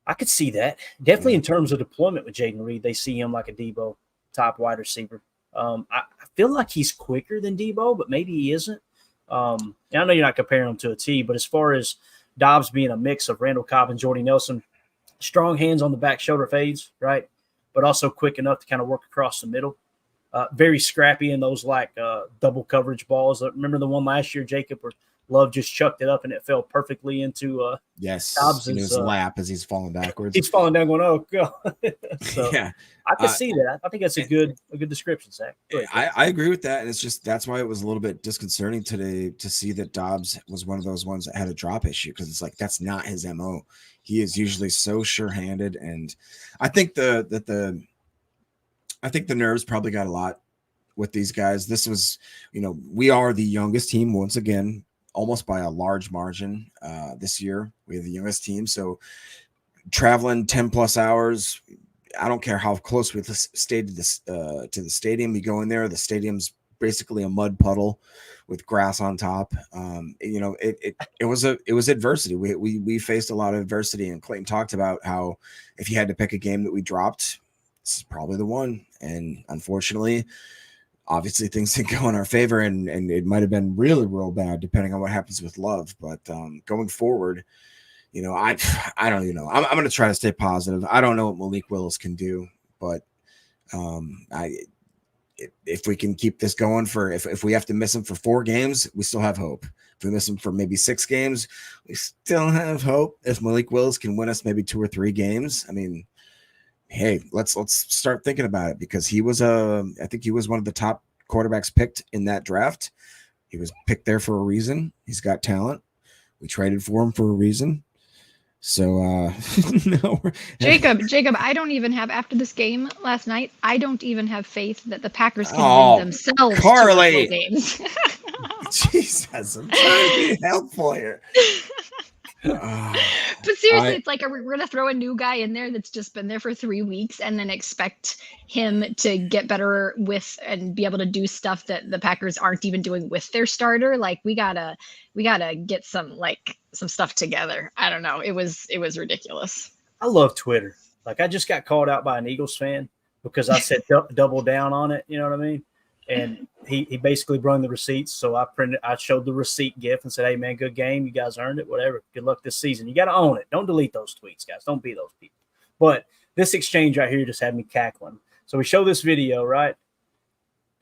S2: I could see that. Definitely in terms of deployment with Jaden Reed, they see him like a Deebo top wide receiver. I feel like he's quicker than Deebo, but maybe he isn't. I know you're not comparing him to a T, but as far as Dobbs being a mix of Randall Cobb and Jordy Nelson, strong hands on the back shoulder fades, right? But also quick enough to kind of work across the middle. Very scrappy in those double coverage balls. Remember the one last year, Jacob, where Love just chucked it up and it fell perfectly into
S3: Dobbs' in his lap as he's falling backwards.
S2: He's falling down going, oh, God. So
S3: yeah.
S2: I can see that. I think that's a good description, Zach.
S3: I agree with that. And it's just that's why it was a little bit disconcerting today to see that Dobbs was one of those ones that had a drop issue because it's like that's not his MO. He is usually so sure-handed, and I think the nerves probably got a lot with these guys. This was, we are the youngest team once again, almost by a large margin. This year we have the youngest team, so traveling 10 plus hours. I don't care how close we stayed to the stadium. You go in there, the stadium's basically a mud puddle with grass on top. It was adversity. We faced a lot of adversity, and Clayton talked about how if you had to pick a game that we dropped, this is probably the one. And unfortunately, obviously things didn't go in our favor, and it might have been really real bad depending on what happens with Love. But going forward, I don't even know. I'm going to try to stay positive. I don't know what Malik Willis can do, but if we can keep this going if we have to miss him for 4 games, we still have hope. If we miss him for maybe 6 games, we still have hope. If Malik Willis can win us maybe 2 or 3 games, I mean, hey, let's start thinking about it because he was I think he was one of the top quarterbacks picked in that draft. He was picked there for a reason. He's got talent. We traded for him for a reason. So, no.
S1: Jacob, I don't even have, after this game last night, I don't even have faith that the Packers can win themselves.
S3: Carly.
S1: Games.
S3: Jesus, I'm trying to be helpful here.
S1: But seriously, it's like we're going to throw a new guy in there that's just been there for 3 weeks and then expect him to get better with and be able to do stuff that the Packers aren't even doing with their starter. Like we gotta get some stuff together. I don't know. It was ridiculous.
S2: I love Twitter. Like I just got called out by an Eagles fan because I said double down on it. You know what I mean? And he basically brung the receipts. So I showed the receipt gif and said, hey, man, good game. You guys earned it. Whatever. Good luck this season. You got to own it. Don't delete those tweets, guys. Don't be those people. But this exchange right here just had me cackling. So we show this video, right?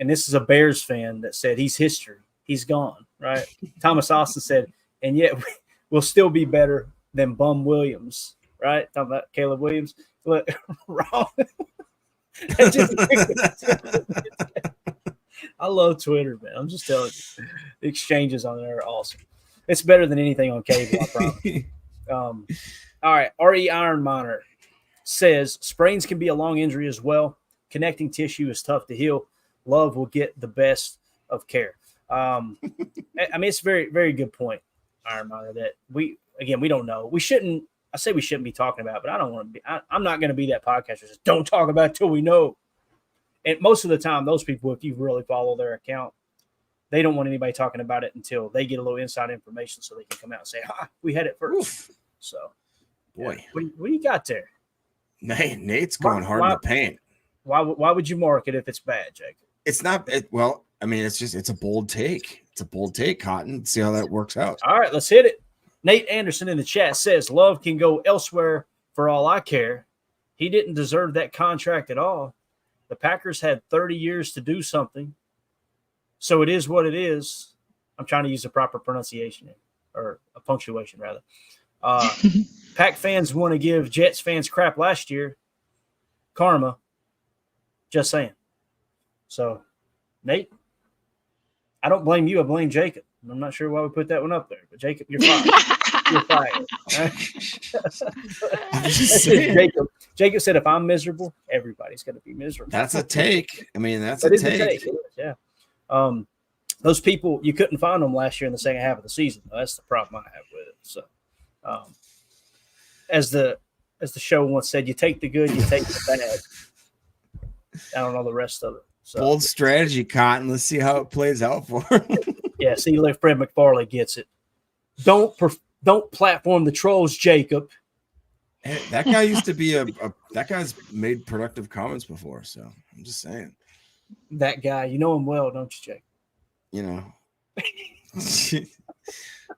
S2: And this is a Bears fan that said he's history. He's gone, right? Thomas Austin said, and yet we'll still be better than Bum Williams, right? Talking about Caleb Williams. Look, wrong. I love Twitter, man. I'm just telling you. The exchanges on there are awesome. It's better than anything on cable, I promise. All right. R.E. Iron Monitor says sprains can be a long injury as well. Connecting tissue is tough to heal. Love will get the best of care. I mean, it's a very, very good point, Iron Monitor, that we don't know. We shouldn't be talking about it, but I don't want to be. I'm not going to be that podcaster that says, don't talk about it till we know. And most of the time, those people, if you really follow their account, they don't want anybody talking about it until they get a little inside information so they can come out and say, we had it first. So,
S3: boy,
S2: yeah. What do you got there?
S3: Nate's going hard in the paint.
S2: Why would you mark it if it's bad, Jacob?
S3: It's not well, I mean, it's a bold take. It's a bold take, Cotton. See how that works out.
S2: All right, let's hit it. Nate Anderson in the chat says, Love can go elsewhere for all I care. He didn't deserve that contract at all. The Packers had 30 years to do something. So it is what it is. I'm trying to use the proper pronunciation here, or a punctuation, rather. Pack fans want to give Jets fans crap last year. Karma. Just saying. So, Nate, I don't blame you. I blame Jacob. I'm not sure why we put that one up there, but Jacob, you're fired. You're fired. Jacob said, if I'm miserable, everybody's going to be miserable.
S3: That's a take. I mean, that's a take.
S2: Yeah. Those people, you couldn't find them last year in the second half of the season. That's the problem I have with it. So, as the show once said, you take the good, you take the bad. I don't know the rest of it. So,
S3: bold strategy, Cotton. Let's see how it plays out for him.
S2: Yeah, see, like Fred McFarley gets it. Don't platform the trolls, Jacob.
S3: Hey, that guy used to be that guy's made productive comments before, so I'm just saying.
S2: That guy, you know him well, don't you, Jacob?
S3: You know.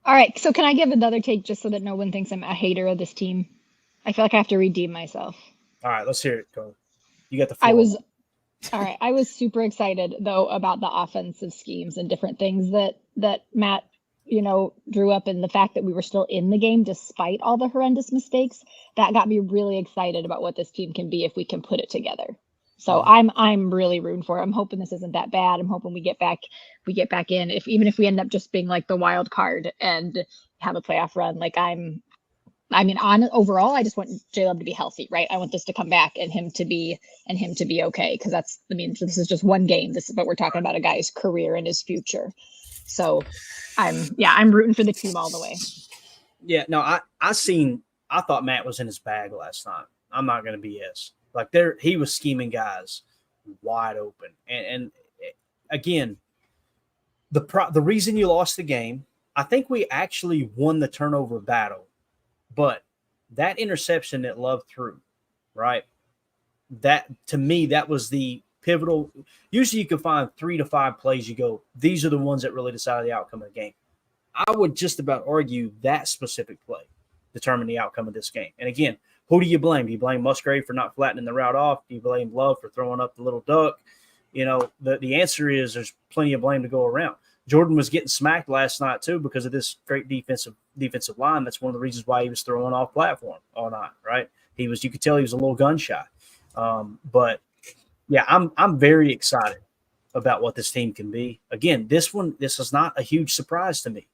S1: All right, so can I give another take just so that no one thinks I'm a hater of this team? I feel like I have to redeem myself.
S2: All right, let's hear it, Cole. You got the floor.
S1: I was super excited though about the offensive schemes and different things that Matt, drew up, and the fact that we were still in the game despite all the horrendous mistakes. That got me really excited about what this team can be if we can put it together. So I'm really rooting for it. I'm hoping this isn't that bad. I'm hoping we get back in. Even if we end up just being like the wild card and have a playoff run, overall, I just want J-Love to be healthy, right? I want this to come back and him to be okay. Cause this is just one game. But we're talking about a guy's career and his future. So I'm rooting for the team all the way.
S2: Yeah, no, I thought Matt was in his bag last night. I'm not going to BS. Like he was scheming guys wide open. And again, the reason you lost the game, I think we actually won the turnover battle. But that interception that Love threw, right? That to me, that was the pivotal. Usually you can find 3 to 5 plays. You go, these are the ones that really decided the outcome of the game. I would just about argue that specific play determined the outcome of this game. And again, who do you blame? Do you blame Musgrave for not flattening the route off? Do you blame Love for throwing up the little duck? The answer is there's plenty of blame to go around. Jordan was getting smacked last night too because of this great defensive line. That's one of the reasons why he was throwing off platform all night, right? You could tell he was a little gun shy. But yeah, I'm very excited about what this team can be. Again, this is not a huge surprise to me.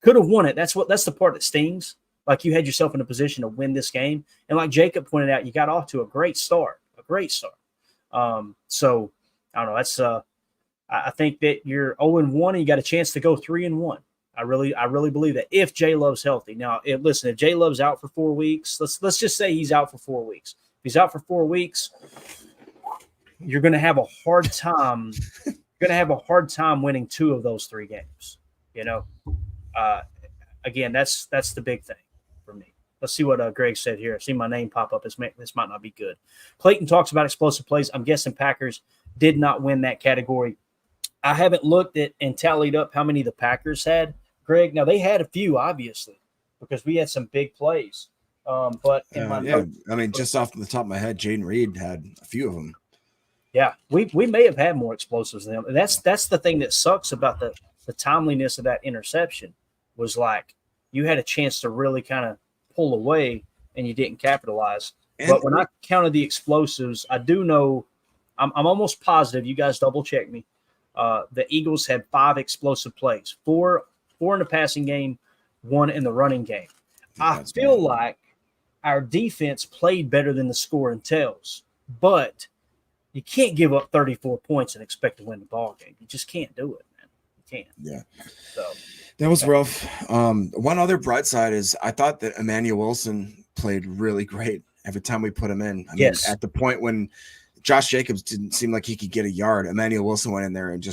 S2: Could have won it. That's the part that stings. Like you had yourself in a position to win this game. And like Jacob pointed out, you got off to a great start. So I don't know. That's I think that you're 0-1 and you got a chance to go 3-1. I really believe that if J Love's healthy. Now, if J Love's out for 4 weeks, let's just say he's out for 4 weeks. If he's out for 4 weeks, you're going to have a hard time. You're going to have a hard time winning 2 of those 3 games. Again, that's the big thing for me. Let's see what Greg said here. I see my name pop up. This might not be good. Clayton talks about explosive plays. I'm guessing Packers did not win that category. I haven't looked at and tallied up how many the Packers had, Greg. Now, they had a few, obviously, because we had some big plays. But
S3: just off the top of my head, Jaden Reed had a few of them.
S2: Yeah, we may have had more explosives than them. And that's the thing that sucks about the timeliness of that interception was like you had a chance to really kind of pull away and you didn't capitalize. But when I counted the explosives, I do know I'm almost positive. You guys double check me. The Eagles had 5 explosive plays, 4 in the passing game, 1 in the running game. I feel like our defense played better than the score tells, but you can't give up 34 points and expect to win the ball game. You just can't do it, man. You can't.
S3: Yeah.
S2: So
S3: that was rough. One other bright side is I thought that Emmanuel Wilson played really great every time we put him in. I mean, at the point when Josh Jacobs didn't seem like he could get a yard, Emmanuel Wilson went in there and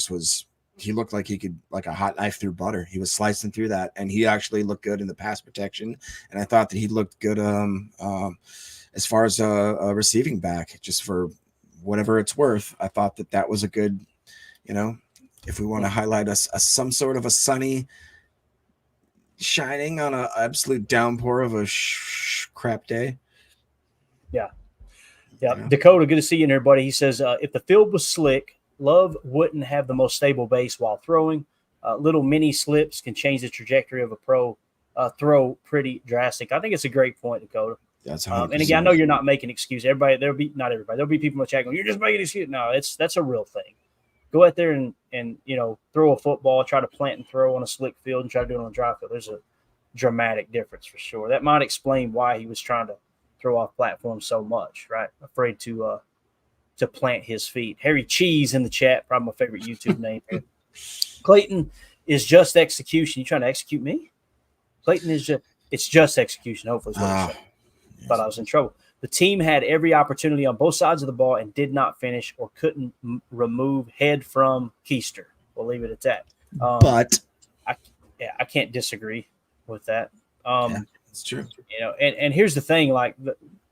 S3: he looked like he could, like a hot knife through butter. He was slicing through that, and he actually looked good in the pass protection. And I thought that he looked good as far as a receiving back, just for whatever it's worth. I thought that was a good, if we want to highlight some sort of a sunny shining on an absolute downpour of a crap day.
S2: Yeah. Dakota, good to see you in here, buddy. He says, if the field was slick, Love wouldn't have the most stable base while throwing. Little mini slips can change the trajectory of a pro throw pretty drastic. I think it's a great point, Dakota.
S3: That's
S2: and again, I know you're not making excuses. There'll be people in the chat going, "You're just making excuses." No, that's a real thing. Go out there and throw a football, try to plant and throw on a slick field, and try to do it on a dry field. There's a dramatic difference for sure. That might explain why he was trying to throw off platform so much, right? Afraid to plant his feet. Harry Cheese in the chat, probably my favorite YouTube name. Clayton is just execution. You trying to execute me? Clayton is just execution. Hopefully, is what I said. Thought I was in trouble. The team had every opportunity on both sides of the ball and did not finish or couldn't remove head from Keister. We'll leave it at that.
S3: But
S2: I can't disagree with that.
S3: It's true.
S2: And here's the thing, like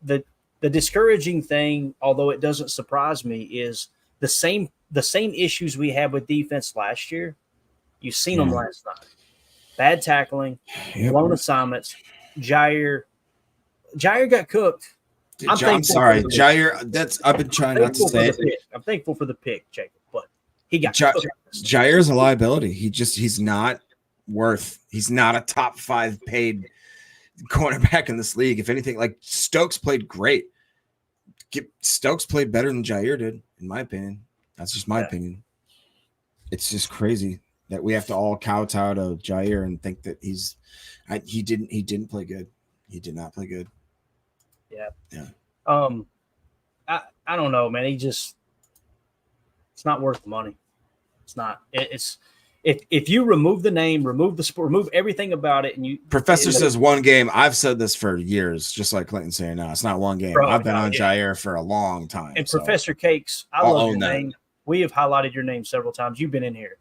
S2: the discouraging thing, although it doesn't surprise me, is the same issues we had with defense last year. You've seen them last night. Bad tackling, blown assignments. Jaire got cooked.
S3: I'm sorry, Jaire. I've been trying not to say it.
S2: I'm thankful for the pick, Jacob, but he got cooked.
S3: Jaire's a liability. He's not a top 5 paid cornerback in this league. If anything, like Stokes played great. Stokes played better than Jaire did, in my opinion. That's just my opinion. It's just crazy that we have to all kowtow to Jaire and think that he didn't play good. He did not play good.
S2: Yeah. I don't know, man. It's not worth the money. It's not. It's if you remove the name, remove the sport, remove everything about it, and you.
S3: Professor says one game. I've said this for years, just like Clinton saying, no, it's not one game. Bro, I've been on Jaire for a long time.
S2: And Professor Cakes, I love your name. We have highlighted your name several times. You've been in here.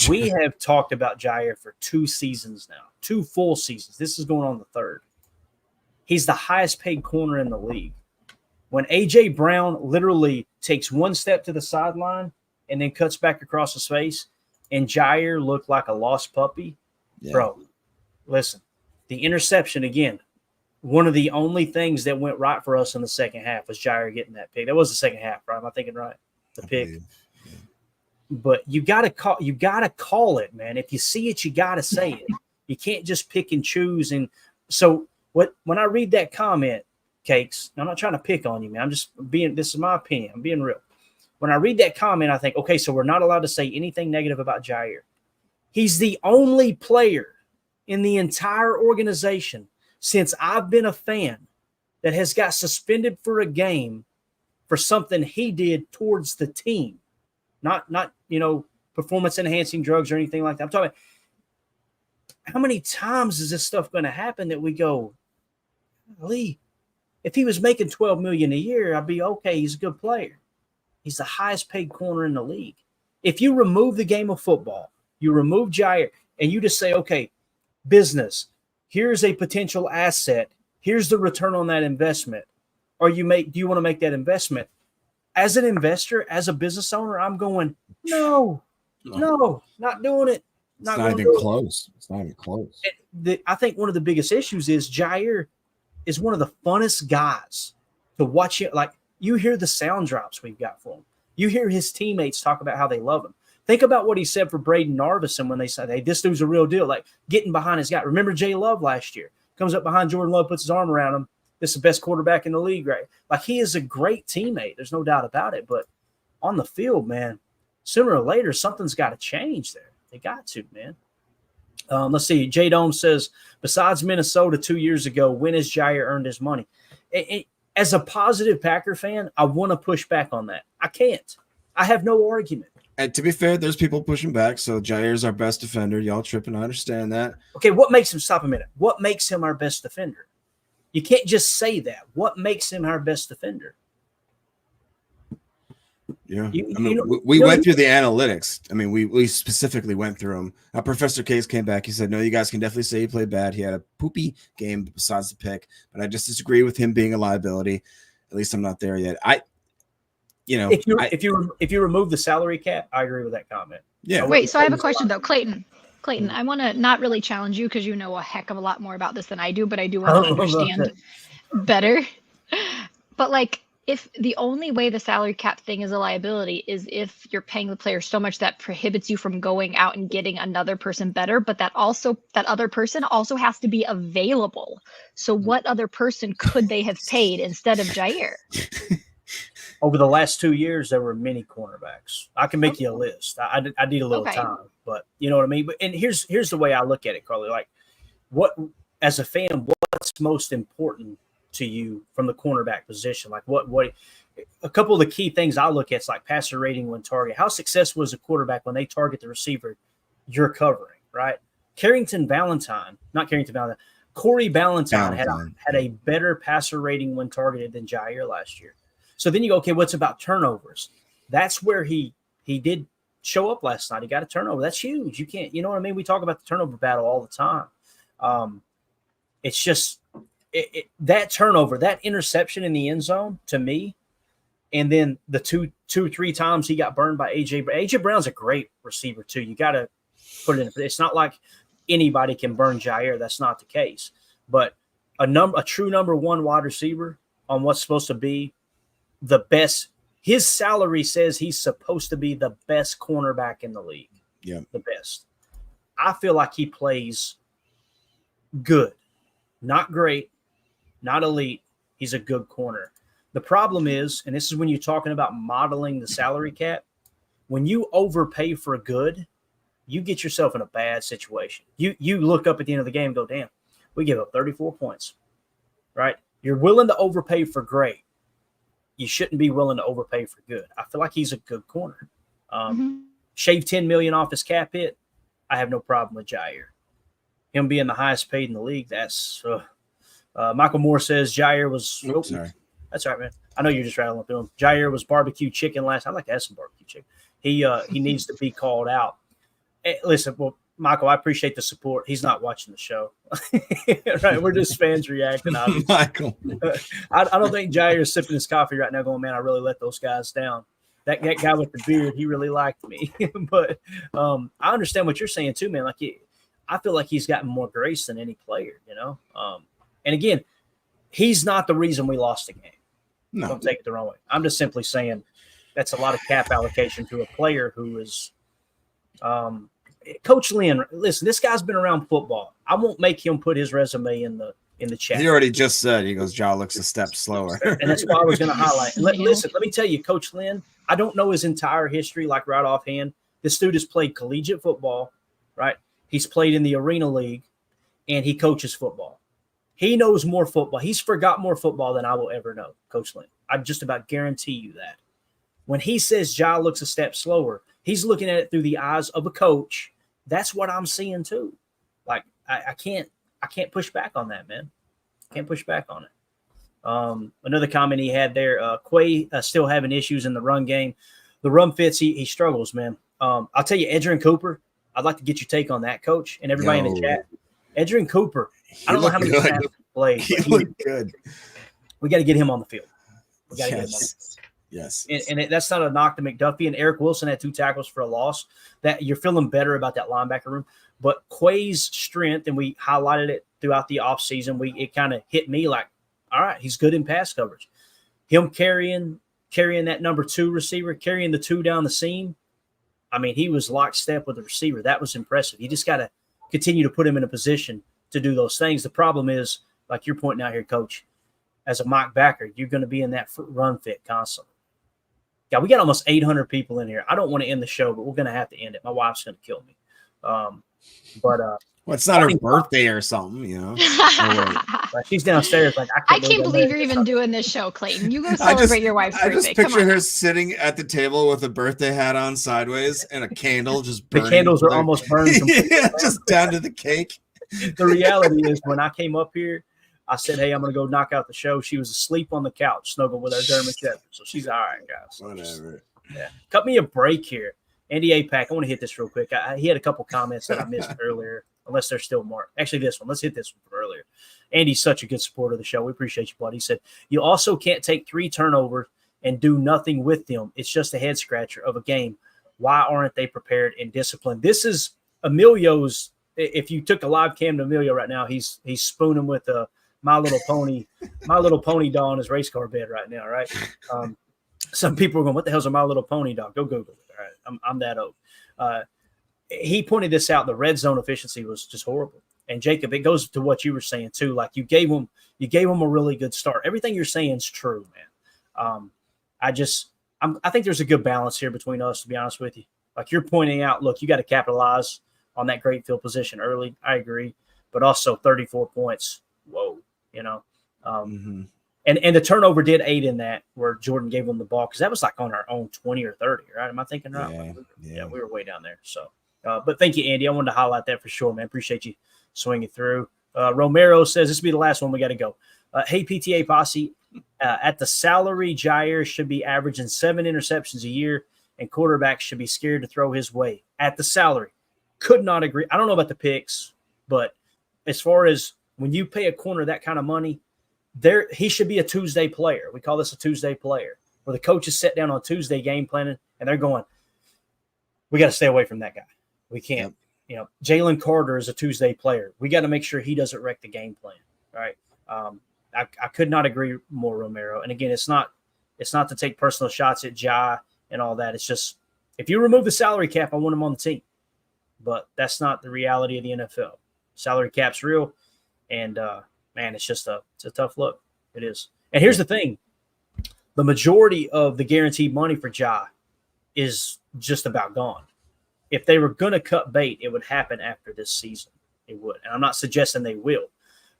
S2: We have talked about Jaire for 2 seasons now, 2 full seasons. This is going on the 3rd. He's the highest paid corner in the league. When A.J. Brown literally takes 1 step to the sideline and then cuts back across his face, and Jaire looked like a lost puppy, bro, listen, the interception, again, one of the only things that went right for us in the second half was Jaire getting that pick. That was the second half, right? Am I thinking right? The pick. Yeah. But you gotta call it, man. If you see it, you gotta say it. You can't just pick and choose. And so when I read that comment, Cakes, I'm not trying to pick on you, man. This is my opinion. I'm being real. When I read that comment, I think, okay, so we're not allowed to say anything negative about Jaire. He's the only player in the entire organization since I've been a fan that has got suspended for a game for something he did towards the team. Not performance enhancing drugs or anything like that. I'm talking about how many times is this stuff going to happen that we go, Lee, if he was making $12 million a year, I'd be okay. He's a good player. He's the highest paid corner in the league. If you remove the game of football, you remove Jaire, and you just say, okay, business, here's a potential asset. Here's the return on that investment. Or do you want to make that investment? As an investor, as a business owner, I'm going, no, not doing it.
S3: It's not even close. It's not even close.
S2: I think one of the biggest issues is Jaire is one of the funnest guys to watch it. Like, you hear the sound drops we've got for him. You hear his teammates talk about how they love him. Think about what he said for Braden Narvison when they said, hey, this dude's a real deal, like getting behind his guy. Remember Jay Love last year? Comes up behind Jordan Love, puts his arm around him. This is the best quarterback in the league, right? Like, he is a great teammate. There's no doubt about it. But on the field, man, sooner or later, something's got to change there. They got to, man. Let's see. J Dome says, besides Minnesota 2 years ago, when has Jaire earned his money? As a positive Packer fan, I want to push back on that. I can't. I have no argument.
S3: And to be fair, there's people pushing back. So Jaire's our best defender. Y'all tripping. I understand that.
S2: Okay, what makes him – stop a minute. What makes him our best defender? You can't just say that. What makes him our best defender?
S3: Yeah. We went through the analytics. I mean, we specifically went through them. Professor Case came back. He said, no, you guys can definitely say he played bad. He had a poopy game besides the pick. But I just disagree with him being a liability. At least I'm not there yet. If you remove the salary cap, I agree with that comment. Yeah.
S1: Wait, so I have a question though, Clayton, I want to not really challenge you because you know a heck of a lot more about this than I do, but I do want to understand better. But like, if the only way the salary cap thing is a liability is if you're paying the player so much that prohibits you from going out and getting another person better, but that other person also has to be available. So what other person could they have paid instead of Jaire?
S2: Over the last 2 years, there were many cornerbacks. I can make you a list. I need a little time, but you know what I mean? And here's the way I look at it, Carly. Like, what, as a fan, what's most important to you from the cornerback position? Like, what a couple of the key things I look at is like passer rating when target. How successful is a quarterback when they target the receiver you're covering, right? Corey Ballantyne had a better passer rating when targeted than Jaire last year. So then you go, okay, what's about turnovers? That's where he did show up last night. He got a turnover. That's huge. You can't, you know what I mean? We talk about the turnover battle all the time. It's just that turnover, that interception in the end zone to me, and then the two or three times he got burned by AJ Brown's a great receiver too. You got to put it in. It's not like anybody can burn Jaire. That's not the case. But a true number one wide receiver on what's supposed to be the best. His salary says he's supposed to be the best cornerback in the league.
S3: Yeah.
S2: The best. I feel like he plays good, not great, not elite. He's a good corner. The problem is, and this is when you're talking about modeling the salary cap, when you overpay for good, you get yourself in a bad situation. You look up at the end of the game and go, damn, we give up 34 points, right? You're willing to overpay for great. You shouldn't be willing to overpay for good. I feel like he's a good corner. Shave $10 million off his cap hit, I have no problem with Jaire. Him being the highest paid in the league, that's Michael Moore says Jaire was
S3: Sorry.
S2: That's all right, man. I know you're just rattling through him. Jaire was barbecue chicken last. I'd like to have some barbecue chicken. He needs to be called out. Hey, listen, well, Michael, I appreciate the support. He's not watching the show. Right? We're just fans reacting, obviously.
S3: Michael.
S2: I don't think Jaire is sipping his coffee right now going, man, I really let those guys down. That guy with the beard, he really liked me. But I understand what you're saying too, man. Like, I feel like he's gotten more grace than any player, you know? And again, he's not the reason we lost the game.
S3: No.
S2: Don't take it the wrong way. I'm just simply saying that's a lot of cap allocation to a player who is Coach Lynn, listen, this guy's been around football. I won't make him put his resume in the chat.
S3: He already just said, he goes, Ja looks a step slower.
S2: And that's why I was going to highlight. Listen, let me tell you, Coach Lynn, I don't know his entire history like right offhand. This dude has played collegiate football, right? He's played in the Arena League, and he coaches football. He knows more football. He's forgot more football than I will ever know, Coach Lynn. I just about guarantee you that. When he says Ja looks a step slower, he's looking at it through the eyes of a coach. That's what I'm seeing too. Like I can't push back on that, man. Can't push back on it. Another comment he had there, Quay still having issues in the run game. The run fits, he struggles, man. I'll tell you, Edgerrin Cooper, I'd like to get your take on that, Coach, and everybody in the chat. Edgerrin Cooper, I don't know how many snaps he played.
S3: He looked good.
S2: We got to get him on the field. We got to get him on the field.
S3: Yes.
S2: And that's not a knock to McDuffie. And Eric Wilson had 2 tackles for a loss. That you're feeling better about that linebacker room. But Quay's strength, and we highlighted it throughout the offseason, it kind of hit me like, all right, he's good in pass coverage. Him carrying that number 2 receiver, carrying the 2 down the seam. I mean, he was lockstep with the receiver. That was impressive. You just got to continue to put him in a position to do those things. The problem is, like you're pointing out here, Coach, as a mock backer, you're going to be in that run fit constantly. Yeah, we got almost 800 people in here. I don't want to end the show, but we're going to have to end it. My wife's going to kill me. Well,
S3: it's not her birthday or something, you know.
S2: She's downstairs. Like
S1: I can't believe you're even doing this show, Clayton. You go celebrate your wife's birthday.
S3: I just picture her sitting at the table with a birthday hat on sideways and a candle just burning.
S2: The candles are almost burned.
S3: Yeah, just down to the cake.
S2: The reality is, when I came up here, I said, hey, I'm going to go knock out the show. She was asleep on the couch, snuggled with her German Shepherd. So she's all right, guys.
S3: Whatever.
S2: Yeah. Cut me a break here. Andy APAC, I want to hit this real quick. He had a couple comments that I missed earlier, unless they're still marked. Actually, this one. Let's hit this one from earlier. Andy's such a good supporter of the show. We appreciate you, buddy. He said, you also can't take 3 turnovers and do nothing with them. It's just a head scratcher of a game. Why aren't they prepared and disciplined? This is Emilio's. If you took a live cam to Emilio right now, he's spooning with a My Little Pony doll in his race car bed right now, right? Some people are going, what the hell's a My Little Pony doll? Go Google it. All right, I'm that old. He pointed this out. The red zone efficiency was just horrible. And Jacob, it goes to what you were saying too. Like you gave him a really good start. Everything you're saying is true, man. I think there's a good balance here between us, to be honest with you. Like you're pointing out, look, you got to capitalize on that great field position early. I agree, but also 34 points. Whoa, you know. And the turnover did aid in that, where Jordan gave them the ball, because that was like on our own 20 or 30, right? Am I thinking right? Yeah, we were way down there. So, but thank you, Andy. I wanted to highlight that for sure, man. Appreciate you swinging through. Romero says this will be the last one. We got to go. Hey, PTA Posse, at the salary, Jaire should be averaging 7 interceptions a year, and quarterbacks should be scared to throw his way. At the salary, could not agree. I don't know about the picks, but as far as when you pay a corner that kind of money, he should be a Tuesday player. We call this a Tuesday player, where the coaches sit down on Tuesday game planning, and they're going, we got to stay away from that guy. We can't. Yep. You know, Jalen Carter is a Tuesday player. We got to make sure he doesn't wreck the game plan. Right. I could not agree more, Romero. And again, it's not to take personal shots at Ja and all that. It's just, if you remove the salary cap, I want him on the team. But that's not the reality of the NFL. Salary cap's real. And, man, it's a tough look. It is. And here's the thing. The majority of the guaranteed money for Ja is just about gone. If they were going to cut bait, it would happen after this season. It would. And I'm not suggesting they will.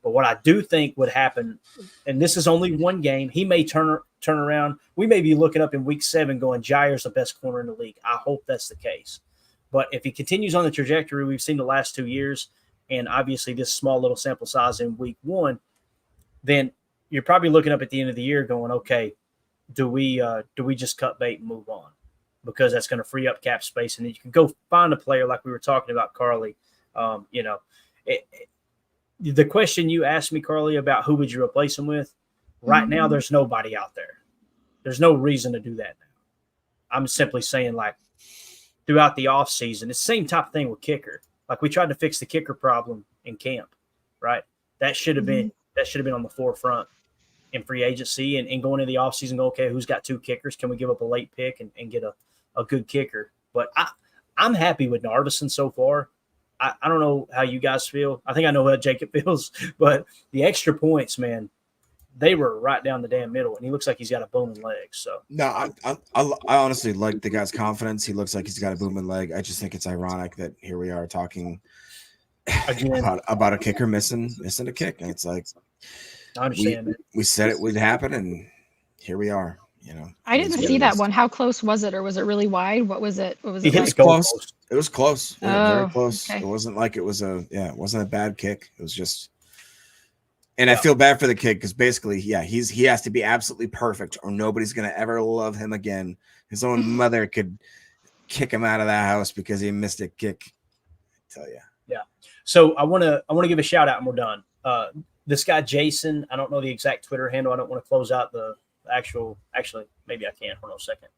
S2: But what I do think would happen, and this is only one game, he may turn around. We may be looking up in week 7 going, Jaire's the best corner in the league. I hope that's the case. But if he continues on the trajectory we've seen the last 2 years, and obviously this small little sample size in week 1, then you're probably looking up at the end of the year going, okay, do we just cut bait and move on? Because that's going to free up cap space. And then you can go find a player like we were talking about, Carly. The question you asked me, Carly, about who would you replace him with, right now there's nobody out there. There's no reason to do that now. I'm simply saying, like, throughout the offseason, it's the same type of thing with kicker. Like, we tried to fix the kicker problem in camp, right? That should have been on the forefront in free agency and going into the offseason, go, okay, who's got 2 kickers? Can we give up a late pick and get a good kicker? But I'm happy with Narveson so far. I don't know how you guys feel. I think I know how Jacob feels, but the extra points, man, they were right down the damn middle, and he looks like he's got a booming leg. So
S3: no, I honestly like the guy's confidence. He looks like he's got a booming leg. I just think it's ironic that here we are talking again about a kicker missing a kick, and it's like,
S2: I understand.
S3: We said it would happen, and here we are.
S1: I didn't see that one. How close was it, or was it really wide? What was it? What was it?
S2: It
S1: Like?
S2: close.
S3: It was close. Very close.
S1: Okay.
S3: It wasn't like it wasn't a bad kick. It was just, and I feel bad for the kid because basically, he has to be absolutely perfect or nobody's gonna ever love him again. His own mother could kick him out of that house because he missed a kick. I tell you.
S2: Yeah. So I want to give a shout out and we're done. This guy Jason, I don't know the exact Twitter handle. I don't want to close out the actually maybe I can. Hold on a second.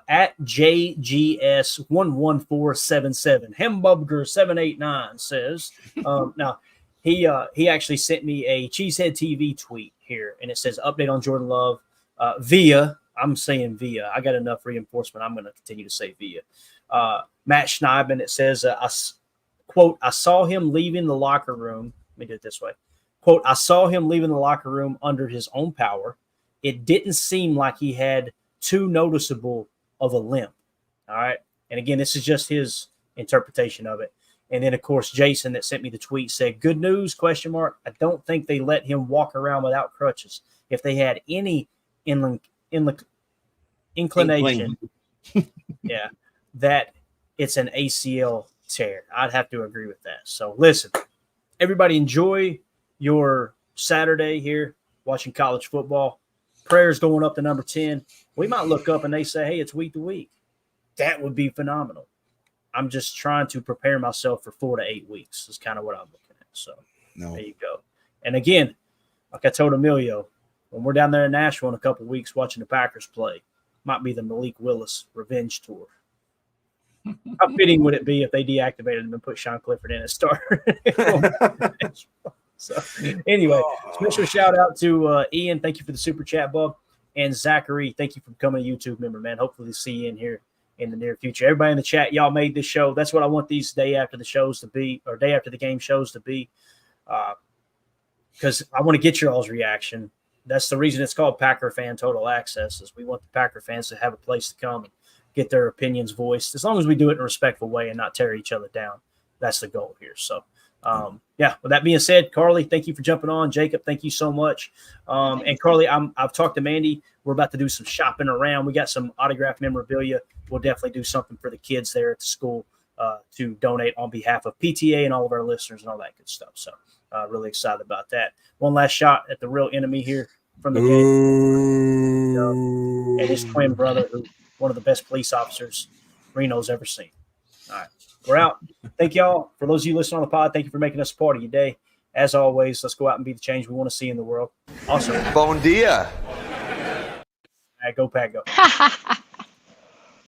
S2: At JGS11477 Hembubger789 says now he actually sent me a Cheesehead TV tweet here and it says update on Jordan Love via I'm saying via I got enough reinforcement. I'm going to continue to say via Matt Schneidman. It says quote, I saw him leaving the locker room. Let me do it this way. Quote, I saw him leaving the locker room under his own power. It didn't seem like he had too noticeable of a limp. All right. And again, this is just his interpretation of it. And then, of course, Jason that sent me the tweet said, good news, ? I don't think they let him walk around without crutches. If they had any inclination, yeah, that it's an ACL tear. I'd have to agree with that. So listen, everybody enjoy your Saturday here watching college football. Prayers going up to number 10. We might look up and they say, hey, it's week to week. That would be phenomenal. I'm just trying to prepare myself for 4 to 8 weeks is kind of what I'm looking at. So There you go. And again, like I told Emilio, when we're down there in Nashville in a couple of weeks watching the Packers play, might be the Malik Willis revenge tour. How fitting would it be if they deactivated him and put Sean Clifford in as starter? So anyway, special shout out to Ian. Thank you for the super chat, bub. And Zachary, thank you for becoming a YouTube member, man. Hopefully see you in here in the near future. Everybody in the chat, y'all made this show. That's what I want these day after the shows to be, or day after the game shows to be, because I want to get your all's reaction. That's the reason it's called Packer Fan Total Access, is we want the Packer fans to have a place to come and get their opinions voiced, as long as we do it in a respectful way and not tear each other down. That's the goal here. So, with that being said, Carly, thank you for jumping on. Jacob, thank you so much. And Carly, I've talked to Mandy. We're about to do some shopping around. We got some autographed memorabilia. We'll definitely do something for the kids there at the school to donate on behalf of PTA and all of our listeners and all that good stuff. So really excited about that. One last shot at the real enemy here from the game. And his twin brother, who one of the best police officers Reno's ever seen. All right. We're out. Thank y'all. For those of you listening on the pod, thank you for making us a part of your day. As always, let's go out and be the change we want to see in the world. Also,
S4: Bon dia.
S2: All right, go Pack, go.